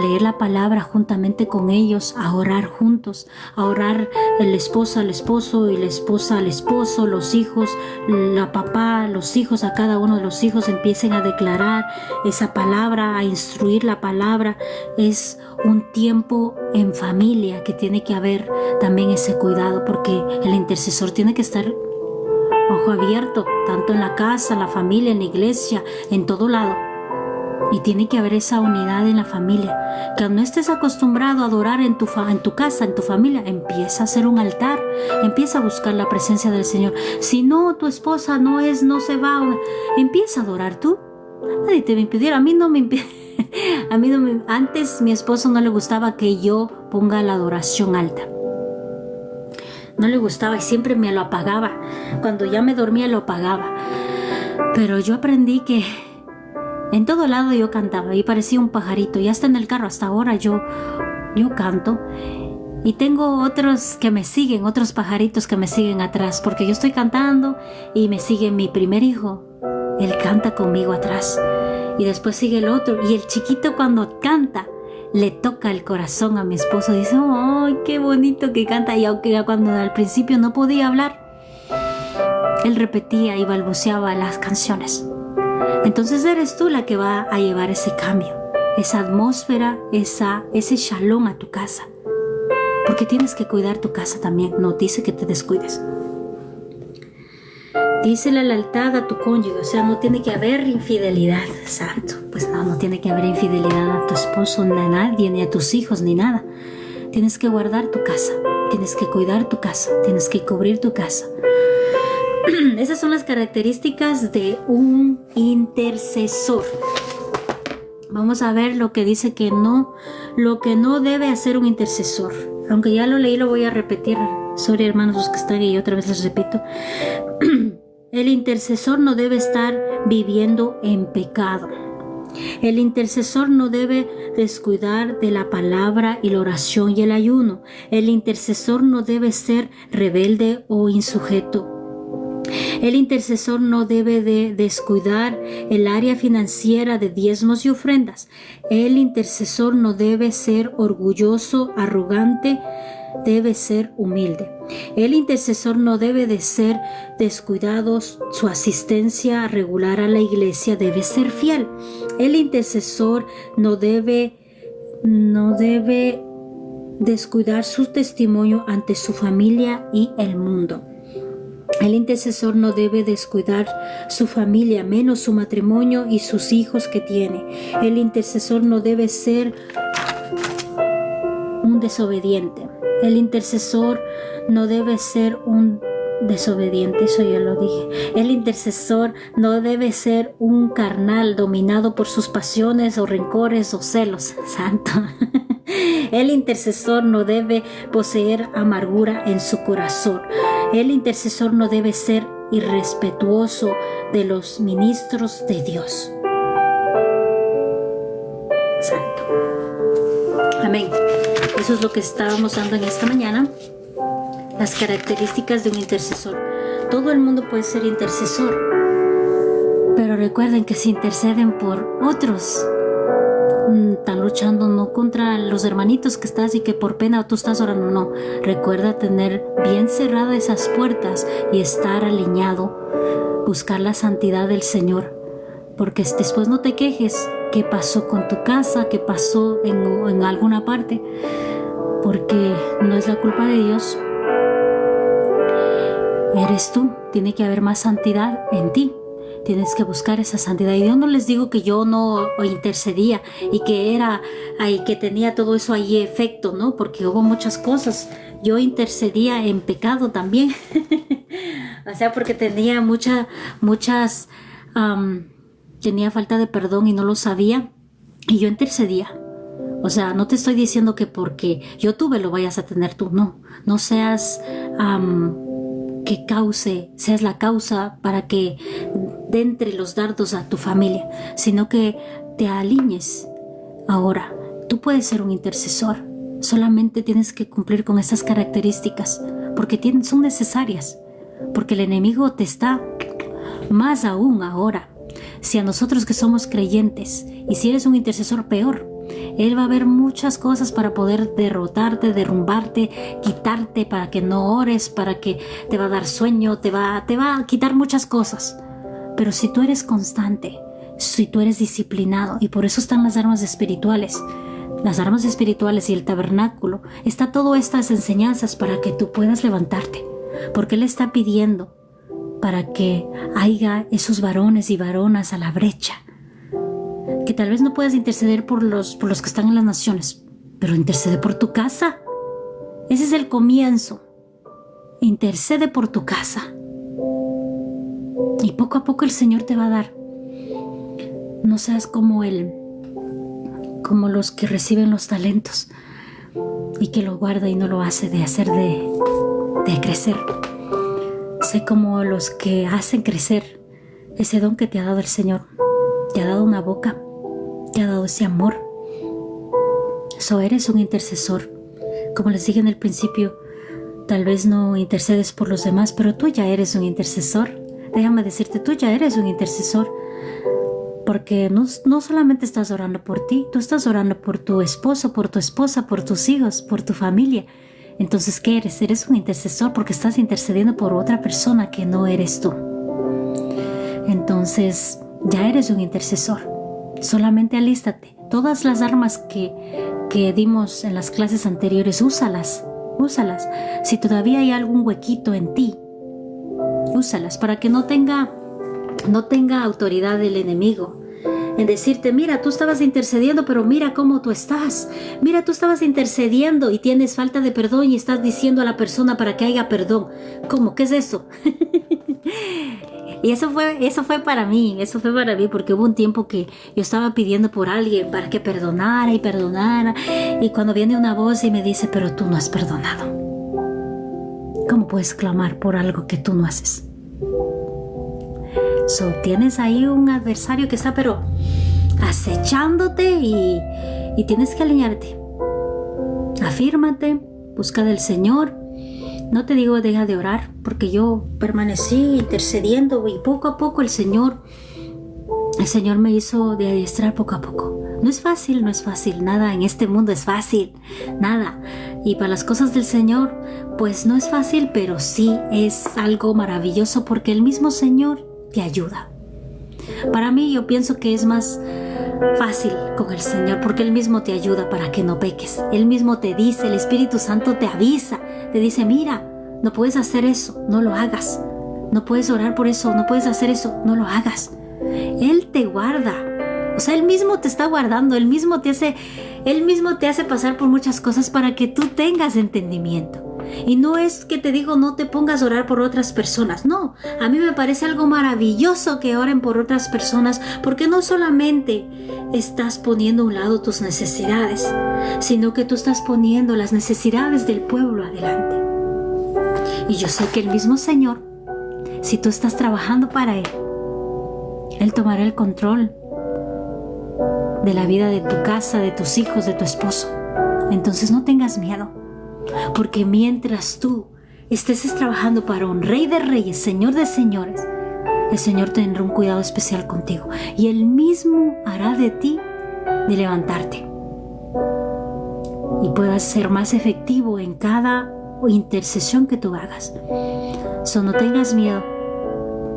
leer la palabra juntamente con ellos, a orar juntos, a orar el esposo al esposo y la esposa al esposo, los hijos, la papá, los hijos, a cada uno de los hijos empiecen a declarar esa palabra, a instruir la palabra. Es un tiempo en familia que tiene que haber también ese cuidado, porque el intercesor tiene que estar ojo abierto, tanto en la casa, en la familia, en la iglesia, en todo lado. Y tiene que haber esa unidad en la familia. Que no estés acostumbrado a adorar en tu casa, en tu familia, empieza a hacer un altar, empieza a buscar la presencia del Señor. Si no, tu esposa no se va, empieza a adorar tú. Nadie te va a impedir. A mí no me impide. Antes mi esposo no le gustaba que yo ponga la adoración alta. No le gustaba y siempre me lo apagaba. Cuando ya me dormía lo apagaba. Pero yo aprendí que en todo lado yo cantaba y parecía un pajarito. Y hasta en el carro, hasta ahora yo canto. Y tengo otros que me siguen, otros pajaritos que me siguen atrás, porque yo estoy cantando y me sigue mi primer hijo. Él canta conmigo atrás. Y después sigue el otro. Y el chiquito cuando canta, le toca el corazón a mi esposo. Dice, ¡ay, qué bonito que canta! Y aunque cuando al principio no podía hablar, él repetía y balbuceaba las canciones. Entonces eres tú la que va a llevar ese cambio, esa atmósfera, ese shalom a tu casa. Porque tienes que cuidar tu casa también. No dice que te descuides. Dice la lealtad a tu cónyuge, o sea, no tiene que haber infidelidad, santo. Pues no tiene que haber infidelidad a tu esposo, ni a nadie, ni a tus hijos, ni nada. Tienes que guardar tu casa, tienes que cuidar tu casa, tienes que cubrir tu casa. Esas son las características de un intercesor. Vamos a ver lo que dice lo que no debe hacer un intercesor. Aunque ya lo leí, lo voy a repetir. Sorry, hermanos, los que están y otra vez les repito. El intercesor no debe estar viviendo en pecado. El intercesor no debe descuidar de la palabra y la oración y el ayuno. El intercesor no debe ser rebelde o insujeto. El intercesor no debe de descuidar el área financiera de diezmos y ofrendas. El intercesor no debe ser orgulloso, arrogante, debe ser humilde. El intercesor no debe de ser descuidado, su asistencia regular a la iglesia debe ser fiel. El intercesor no debe descuidar su testimonio ante su familia y el mundo. El intercesor no debe descuidar su familia, menos su matrimonio y sus hijos que tiene. El intercesor no debe ser un desobediente. El intercesor no debe ser un desobediente, eso ya lo dije. El intercesor no debe ser un carnal dominado por sus pasiones o rencores o celos. Santo. El intercesor no debe poseer amargura en su corazón. El intercesor no debe ser irrespetuoso de los ministros de Dios. Santo. Amén. Eso es lo que estábamos dando en esta mañana. Las características de un intercesor. Todo el mundo puede ser intercesor. Pero recuerden que se interceden por otros. Están luchando no contra los hermanitos que estás y que por pena tú estás orando, no. Recuerda tener bien cerradas esas puertas y estar alineado, buscar la santidad del Señor, porque después no te quejes qué pasó con tu casa, qué pasó en alguna parte, porque no es la culpa de Dios, eres tú. Tiene que haber más santidad en ti. Tienes que buscar esa santidad. Y yo no les digo que yo no intercedía y que era ahí, que tenía todo eso ahí efecto, ¿no? Porque hubo muchas cosas. Yo intercedía en pecado también. O sea, porque tenía tenía falta de perdón y no lo sabía. Y yo intercedía. O sea, no te estoy diciendo que porque yo tuve lo vayas a tener tú. No seas que seas la causa para que de entre los dardos a tu familia, sino que te alinees. Ahora, tú puedes ser un intercesor, solamente tienes que cumplir con estas características, porque son necesarias, porque el enemigo te está más aún ahora. Si a nosotros que somos creyentes, y si eres un intercesor, peor, él va a ver muchas cosas para poder derrotarte, derrumbarte, quitarte, para que no ores, para que te va a dar sueño, te va a quitar muchas cosas. Pero si tú eres constante, si tú eres disciplinado, y por eso están las armas espirituales y el tabernáculo, está todas estas enseñanzas para que tú puedas levantarte, porque Él está pidiendo para que haya esos varones y varonas a la brecha, que tal vez no puedas interceder por los que están en las naciones, pero intercede por tu casa. Ese es el comienzo. Intercede por tu casa. Y poco a poco el Señor te va a dar. No seas como los que reciben los talentos y que lo guarda y no lo hace de crecer. Sé como los que hacen crecer ese don que te ha dado el Señor. Te ha dado una boca, te ha dado ese amor. Eres un intercesor. Como les dije en el principio, tal vez no intercedes por los demás, pero tú ya eres un intercesor. Déjame decirte, tú ya eres un intercesor. Porque no solamente estás orando por ti, tú estás orando por tu esposo, por tu esposa, por tus hijos, por tu familia. Entonces, ¿qué eres? Eres un intercesor porque estás intercediendo por otra persona que no eres tú. Entonces, ya eres un intercesor. Solamente alístate. Todas las armas que dimos en las clases anteriores, úsalas. Si todavía hay algún huequito en ti, úsalas para que no tenga autoridad el enemigo en decirte, mira, tú estabas intercediendo, pero mira cómo tú estás. Mira, tú estabas intercediendo y tienes falta de perdón y estás diciendo a la persona para que haya perdón. ¿Cómo? ¿Qué es eso? Y eso fue para mí, porque hubo un tiempo que yo estaba pidiendo por alguien para que perdonara, y cuando viene una voz y me dice, pero tú no has perdonado. ¿Cómo puedes clamar por algo que tú no haces? Tienes ahí un adversario que está pero acechándote y tienes que alinearte. Afírmate, busca del Señor. No te digo deja de orar, porque yo permanecí intercediendo y poco a poco el Señor me hizo de adiestrar poco a poco. No es fácil, nada en este mundo es fácil, nada. Y para las cosas del Señor, pues no es fácil, pero sí es algo maravilloso porque el mismo Señor te ayuda. Para mí, yo pienso que es más fácil con el Señor porque Él mismo te ayuda para que no peques. Él mismo te dice, el Espíritu Santo te avisa, te dice, mira, no puedes hacer eso, no lo hagas. No puedes orar por eso, no puedes hacer eso, no lo hagas. Él te guarda. O sea, Él mismo te está guardando, Él mismo te hace pasar por muchas cosas para que tú tengas entendimiento. Y no es que te digo no te pongas a orar por otras personas, no, a mí me parece algo maravilloso que oren por otras personas, porque no solamente estás poniendo a un lado tus necesidades, sino que tú estás poniendo las necesidades del pueblo adelante. Y yo sé que el mismo Señor, si tú estás trabajando para Él tomará el control de la vida de tu casa, de tus hijos, de tu esposo. Entonces no tengas miedo. Porque mientras tú estés trabajando para un Rey de Reyes, Señor de Señores, el Señor tendrá un cuidado especial contigo y Él mismo hará de ti de levantarte y puedas ser más efectivo en cada intercesión que tú hagas. No tengas miedo,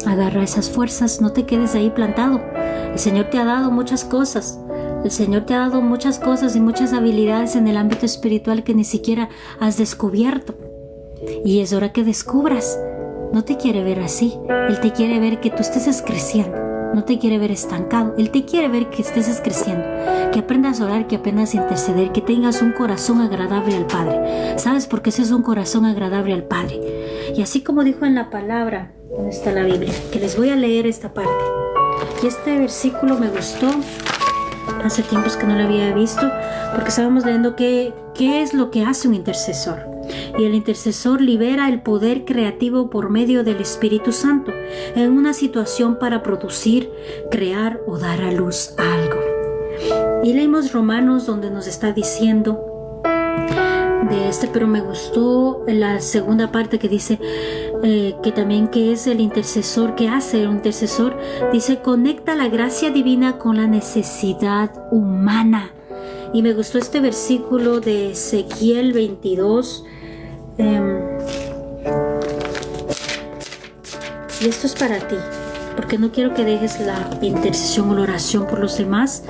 agarra esas fuerzas, no te quedes ahí plantado. El Señor te ha dado muchas cosas. El Señor te ha dado muchas cosas y muchas habilidades en el ámbito espiritual que ni siquiera has descubierto. Y es hora que descubras. No te quiere ver así. Él te quiere ver que tú estés creciendo. No te quiere ver estancado. Él te quiere ver que estés creciendo. Que aprendas a orar, que aprendas a interceder, que tengas un corazón agradable al Padre. ¿Sabes por qué ese es un corazón agradable al Padre? Y así como dijo en la palabra, donde está la Biblia, que les voy a leer esta parte. Y este versículo me gustó. Hace tiempos que no lo había visto, porque estábamos leyendo qué es lo que hace un intercesor. Y el intercesor libera el poder creativo por medio del Espíritu Santo en una situación para producir, crear o dar a luz a algo. Y leímos Romanos, donde nos está diciendo de pero me gustó la segunda parte que dice que también que es el intercesor, que hace un intercesor, dice: conecta la gracia divina con la necesidad humana. Y me gustó este versículo de Ezequiel 22. Y esto es para ti, porque no quiero que dejes la intercesión o la oración por los demás.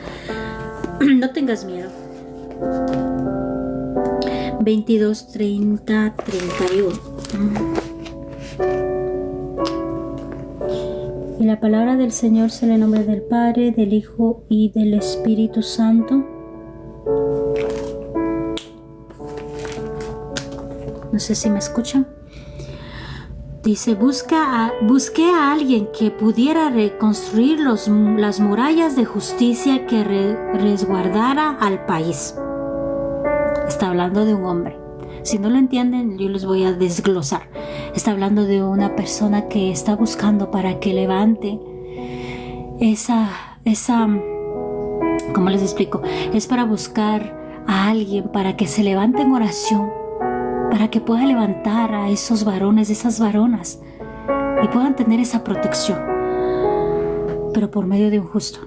No tengas miedo. 22, 30, 31. Y la palabra del Señor sea en el nombre del Padre, del Hijo y del Espíritu Santo. No sé si me escuchan. Dice: busqué a alguien que pudiera reconstruir las murallas de justicia que resguardara al país. Está hablando de un hombre. Si no lo entienden, yo les voy a desglosar. Está hablando de una persona que está buscando para que levante esa, ¿cómo les explico? Es para buscar a alguien para que se levante en oración, para que pueda levantar a esos varones, esas varonas, y puedan tener esa protección, pero por medio de un justo.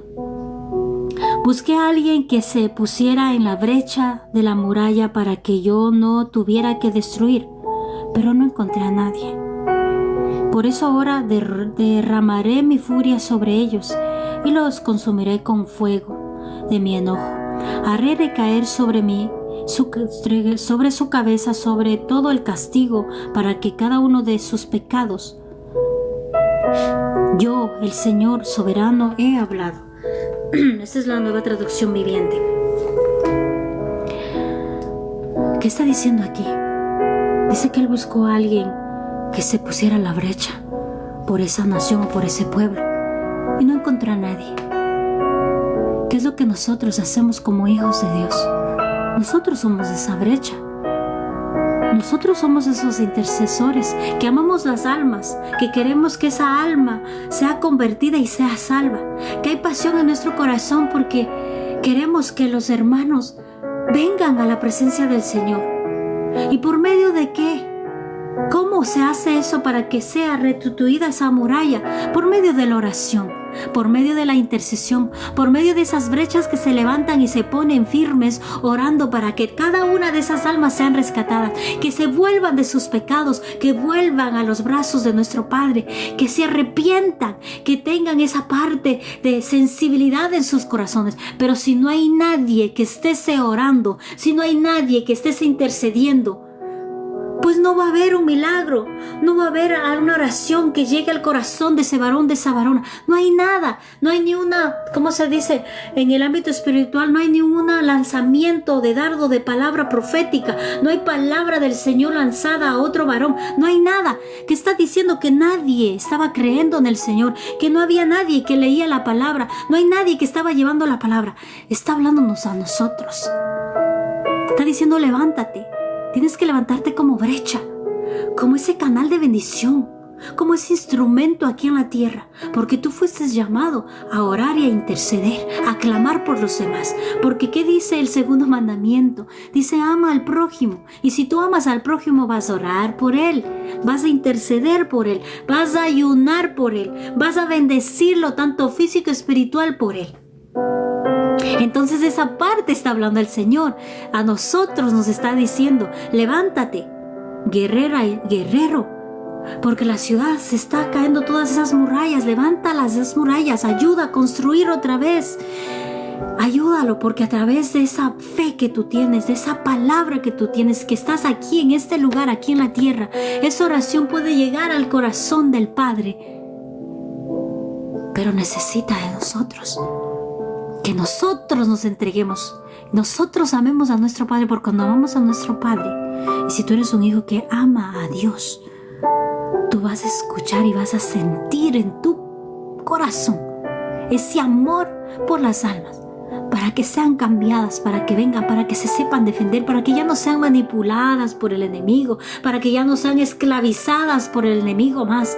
Busqué a alguien que se pusiera en la brecha de la muralla para que yo no tuviera que destruir, pero no encontré a nadie. Por eso ahora derramaré mi furia sobre ellos y los consumiré con fuego de mi enojo. Haré recaer sobre su cabeza sobre todo el castigo para que cada uno de sus pecados. Yo, el Señor soberano, he hablado. Esta es la Nueva Traducción Viviente. ¿Qué está diciendo aquí? Dice que él buscó a alguien que se pusiera a la brecha por esa nación o por ese pueblo, y no encontró a nadie. ¿Qué es lo que nosotros hacemos como hijos de Dios? Nosotros somos esa brecha. Nosotros somos esos intercesores que amamos las almas, que queremos que esa alma sea convertida y sea salva, que hay pasión en nuestro corazón porque queremos que los hermanos vengan a la presencia del Señor. ¿Y por medio de qué? ¿Cómo se hace eso para que sea restituida esa muralla? Por medio de la oración, por medio de la intercesión, por medio de esas brechas que se levantan y se ponen firmes, orando para que cada una de esas almas sean rescatadas, que se vuelvan de sus pecados, que vuelvan a los brazos de nuestro Padre, que se arrepientan, que tengan esa parte de sensibilidad en sus corazones. Pero si no hay nadie que esté orando, si no hay nadie que esté intercediendo, pues no va a haber un milagro, no va a haber una oración que llegue al corazón de ese varón, de esa varona. No hay nada, no hay ni una, ¿cómo se dice? En el ámbito espiritual no hay ni un lanzamiento de dardo de palabra profética, no hay palabra del Señor lanzada a otro varón, no hay nada. Que está diciendo que nadie estaba creyendo en el Señor, que no había nadie que leía la palabra, no hay nadie que estaba llevando la palabra. Está hablándonos a nosotros. Está diciendo: levántate. Tienes que levantarte como brecha, como ese canal de bendición, como ese instrumento aquí en la tierra, porque tú fuiste llamado a orar y a interceder, a clamar por los demás. Porque ¿qué dice el segundo mandamiento? Dice: ama al prójimo. Y si tú amas al prójimo, vas a orar por él, vas a interceder por él, vas a ayunar por él, vas a bendecirlo tanto físico y espiritual por él. Entonces esa parte está hablando el Señor. A nosotros nos está diciendo: levántate, guerrera y guerrero, porque la ciudad se está cayendo, todas esas murallas. Levántalas, esas murallas, ayuda a construir otra vez. Ayúdalo, porque a través de esa fe que tú tienes, de esa palabra que tú tienes, que estás aquí en este lugar, aquí en la tierra, esa oración puede llegar al corazón del Padre. Pero necesita de nosotros, que nosotros nos entreguemos, nosotros amemos a nuestro Padre, porque cuando amamos a nuestro Padre, y si tú eres un hijo que ama a Dios, tú vas a escuchar y vas a sentir en tu corazón ese amor por las almas, para para que sean cambiadas, para que vengan, para que se sepan defender, para que ya no sean manipuladas por el enemigo, para que ya no sean esclavizadas por el enemigo más.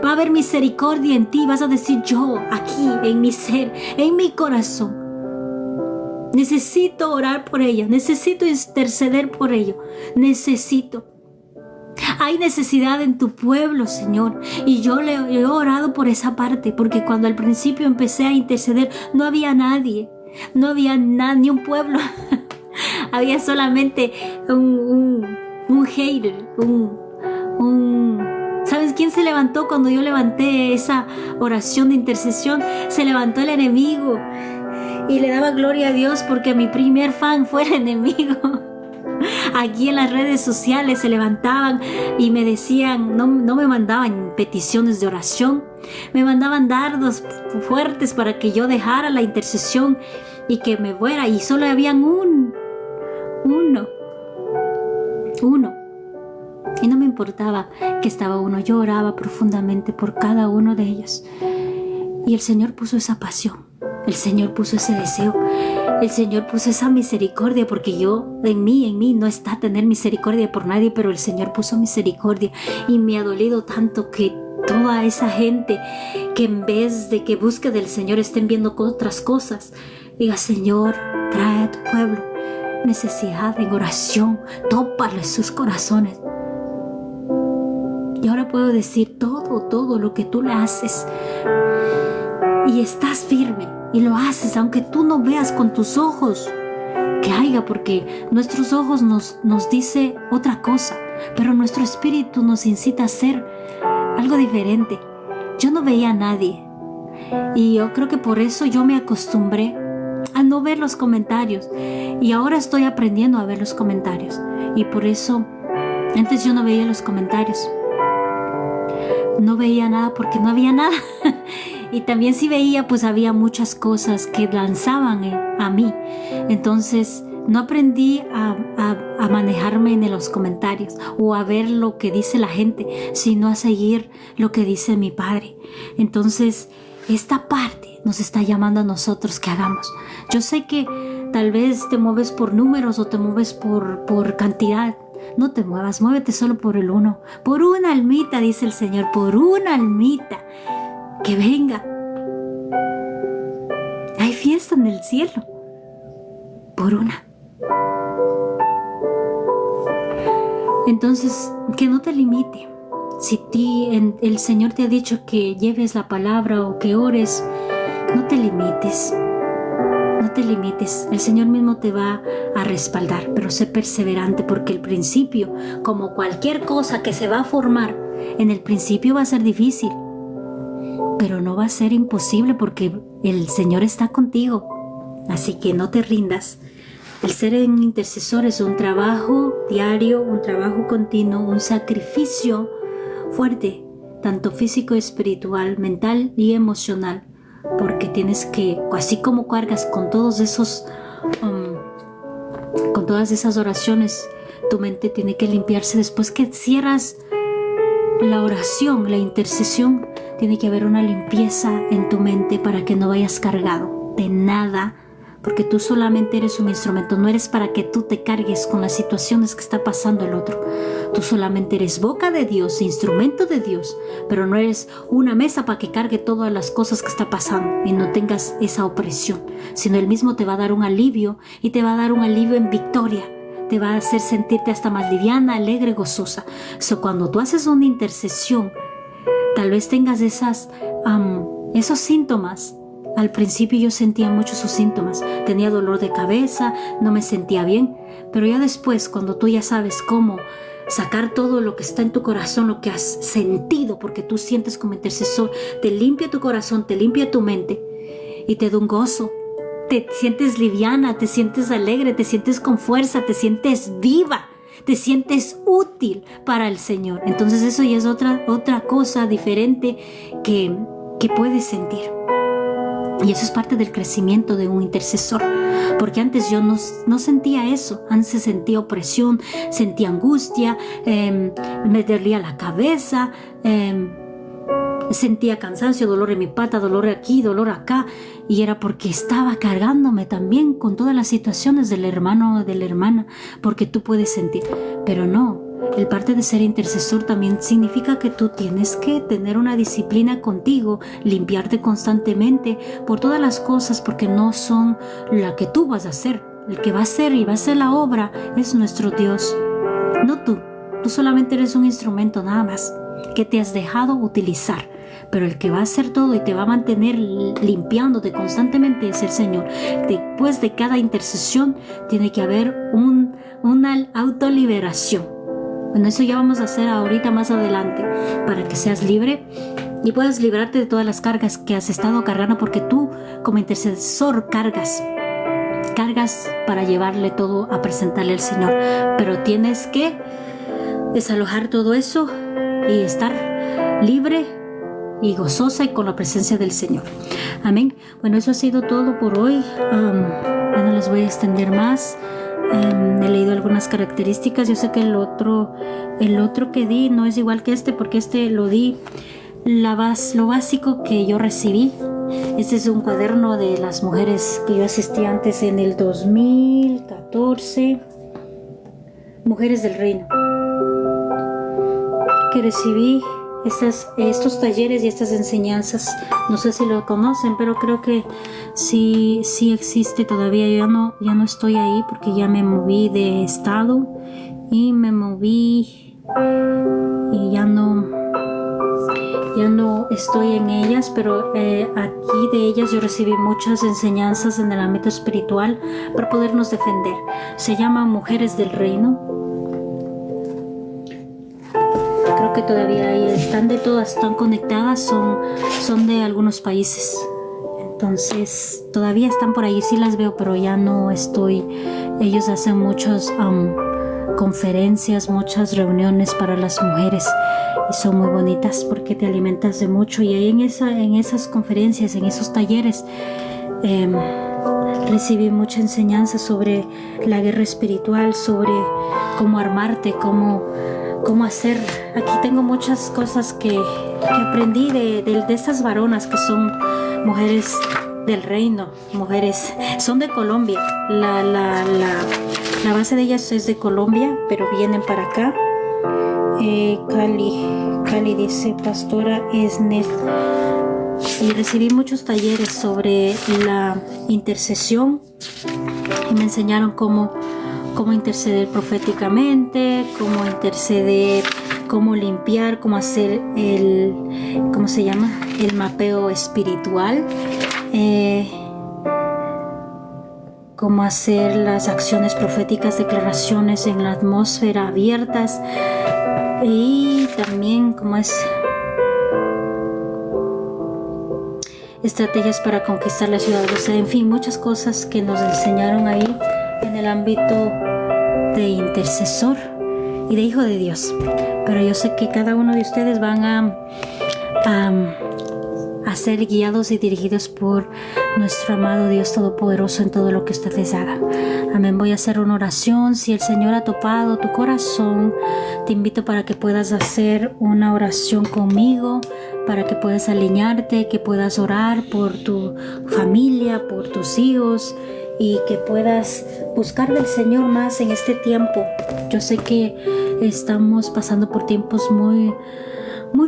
Va a haber misericordia en ti. Vas a decir: yo aquí, en mi ser, en mi corazón, necesito orar por ella, necesito interceder por ello, necesito. Hay necesidad en tu pueblo, Señor, y yo le he orado por esa parte, porque cuando al principio empecé a interceder no había nadie, no había ni un pueblo. Había solamente un hater, ¿Sabes quién se levantó cuando yo levanté esa oración de intercesión? Se levantó el enemigo y le daba gloria a Dios porque mi primer fan fue el enemigo. Aquí en las redes sociales se levantaban y me decían, no me mandaban peticiones de oración, me mandaban dardos fuertes para que yo dejara la intercesión y que me fuera, y solo habían uno. Y no me importaba que estaba uno, yo oraba profundamente por cada uno de ellos. Y el Señor puso esa pasión, el Señor puso ese deseo, el Señor puso esa misericordia, porque en mí no está tener misericordia por nadie, pero el Señor puso misericordia. Y me ha dolido tanto que toda esa gente que en vez de que busque del Señor estén viendo otras cosas, diga: Señor, trae a tu pueblo necesidad en oración, tópale sus corazones. Y ahora puedo decir todo lo que tú le haces y estás firme y lo haces aunque tú no veas con tus ojos que haya, porque nuestros ojos nos dice otra cosa, pero nuestro espíritu nos incita a hacer algo diferente. Yo no veía a nadie y yo creo que por eso yo me acostumbré a no ver los comentarios, y ahora estoy aprendiendo a ver los comentarios. Y por eso antes yo no veía los comentarios, no veía nada porque no había nada. Y también si veía, pues había muchas cosas que lanzaban a mí. Entonces no aprendí a manejarme en los comentarios o a ver lo que dice la gente, sino a seguir lo que dice mi Padre. Entonces esta parte nos está llamando a nosotros que hagamos. Yo sé que tal vez te mueves por números o te mueves por cantidad. No te muevas, muévete solo por el uno. Por una almita, dice el Señor, por una almita que venga. Hay fiesta en el cielo. Por una. Entonces, que no te limite. Si el Señor te ha dicho que lleves la palabra o que ores, no te limites. No te limites, el Señor mismo te va a respaldar, pero sé perseverante, porque el principio, como cualquier cosa que se va a formar, en el principio va a ser difícil, pero no va a ser imposible porque el Señor está contigo. Así que no te rindas. El ser un intercesor es un trabajo diario, un trabajo continuo, un sacrificio fuerte, tanto físico, espiritual, mental y emocional. Porque tienes que, así como cargas con todos esos, con todas esas oraciones, tu mente tiene que limpiarse. Después que cierras la oración, la intercesión, tiene que haber una limpieza en tu mente para que no vayas cargado de nada, porque tú solamente eres un instrumento. No eres para que tú te cargues con las situaciones que está pasando el otro. Tú solamente eres boca de Dios, instrumento de Dios, pero no eres una mesa para que cargue todas las cosas que está pasando y no tengas esa opresión, sino Él mismo te va a dar un alivio, y te va a dar un alivio en victoria. Te va a hacer sentirte hasta más liviana, alegre, gozosa. Cuando tú haces una intercesión, tal vez tengas esos síntomas. Al principio yo sentía mucho esos síntomas, tenía dolor de cabeza, no me sentía bien, pero ya después, cuando tú ya sabes cómo sacar todo lo que está en tu corazón, lo que has sentido, porque tú sientes como intercesor, te limpia tu corazón, te limpia tu mente y te da un gozo. Te sientes liviana, te sientes alegre, te sientes con fuerza, te sientes viva, te sientes útil para el Señor. Entonces eso ya es otra cosa diferente que puedes sentir. Y eso es parte del crecimiento de un intercesor, porque antes yo no sentía eso. Antes sentía opresión, sentía angustia, me dolía la cabeza, sentía cansancio, dolor en mi pata, dolor aquí, dolor acá, y era porque estaba cargándome también con todas las situaciones del hermano o de la hermana, porque tú puedes sentir, pero no. El parte de ser intercesor también significa que tú tienes que tener una disciplina contigo, limpiarte constantemente por todas las cosas, porque no son la que tú vas a hacer. El que va a hacer y va a hacer la obra es nuestro Dios, no tú. Tú solamente eres un instrumento nada más que te has dejado utilizar, pero el que va a hacer todo y te va a mantener limpiándote constantemente es el Señor. Después de cada intercesión tiene que haber una autoliberación. Bueno, eso ya vamos a hacer ahorita más adelante, para que seas libre y puedas librarte de todas las cargas que has estado cargando, porque tú como intercesor cargas para llevarle todo a presentarle al Señor, pero tienes que desalojar todo eso y estar libre y gozosa y con la presencia del Señor. Amén. Bueno, eso ha sido todo por hoy. Ya no les voy a extender más. He leído algunas características. Yo sé que el otro que di no es igual que este, porque este lo di lo básico que yo recibí. Este es un cuaderno de las mujeres que yo asistí antes en el 2014, Mujeres del Reino, que recibí estos talleres y estas enseñanzas. No sé si lo conocen, pero creo que sí existe todavía. Yo ya no estoy ahí, porque ya me moví de estado y me moví y ya no estoy en ellas, pero aquí de ellas yo recibí muchas enseñanzas en el ámbito espiritual para podernos defender. Se llama Mujeres del Reino. Creo que todavía ahí están de todas, están conectadas, son de algunos países. Entonces todavía están por ahí, sí las veo, pero ya no estoy. Ellos hacen muchas conferencias, muchas reuniones para las mujeres, y son muy bonitas porque te alimentas de mucho. Y ahí en esas conferencias, en esos talleres, recibí mucha enseñanza sobre la guerra espiritual, sobre cómo armarte, cómo hacer. Aquí tengo muchas cosas que aprendí de estas varonas que son mujeres del reino. Mujeres, son de Colombia. La base de ellas es de Colombia, pero vienen para acá. Cali dice Pastora Esnet. Y recibí muchos talleres sobre la intercesión y me enseñaron cómo interceder proféticamente, cómo interceder, cómo limpiar, cómo hacer el mapeo espiritual, cómo hacer las acciones proféticas, declaraciones en la atmósfera abiertas, y también cómo es estrategias para conquistar la ciudad. O sea, en fin, muchas cosas que nos enseñaron ahí en el ámbito de intercesor y de hijo de Dios. Pero yo sé que cada uno de ustedes van a ser guiados y dirigidos por nuestro amado Dios Todopoderoso en todo lo que ustedes hagan. Amén. Voy a hacer una oración. Si el Señor ha topado tu corazón, te invito para que puedas hacer una oración conmigo, para que puedas alinearte, que puedas orar por tu familia, por tus hijos, y que puedas buscar del Señor más en este tiempo. Yo sé que estamos pasando por tiempos muy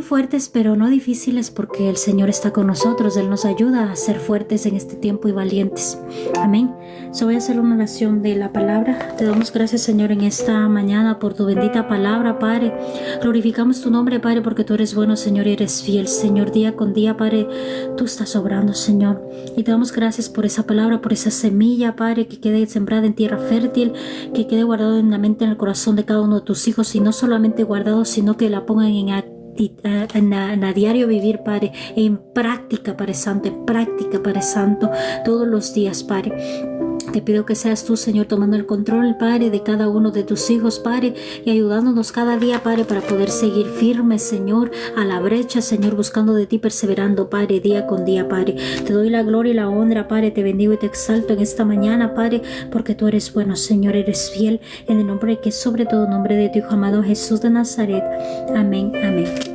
fuertes, pero no difíciles, porque el Señor está con nosotros. Él nos ayuda a ser fuertes en este tiempo y valientes. Amén. Voy a hacer una oración de la palabra. Te damos gracias, Señor, en esta mañana por tu bendita palabra, Padre. Glorificamos tu nombre, Padre, porque tú eres bueno, Señor, y eres fiel, Señor. Día con día, Padre, tú estás obrando, Señor. Y te damos gracias por esa palabra, por esa semilla, Padre, que quede sembrada en tierra fértil, que quede guardada en la mente, en el corazón de cada uno de tus hijos, y no solamente guardado, sino que la pongan en a diario vivir, Padre, en práctica, Padre Santo, en práctica, Padre Santo, todos los días, Padre. Te pido que seas tú, Señor, tomando el control, Padre, de cada uno de tus hijos, Padre, y ayudándonos cada día, Padre, para poder seguir firmes, Señor, a la brecha, Señor, buscando de ti, perseverando, Padre, día con día, Padre. Te doy la gloria y la honra, Padre, te bendigo y te exalto en esta mañana, Padre, porque tú eres bueno, Señor, eres fiel, en el nombre que es sobre todo nombre de tu Hijo amado Jesús de Nazaret. Amén, amén.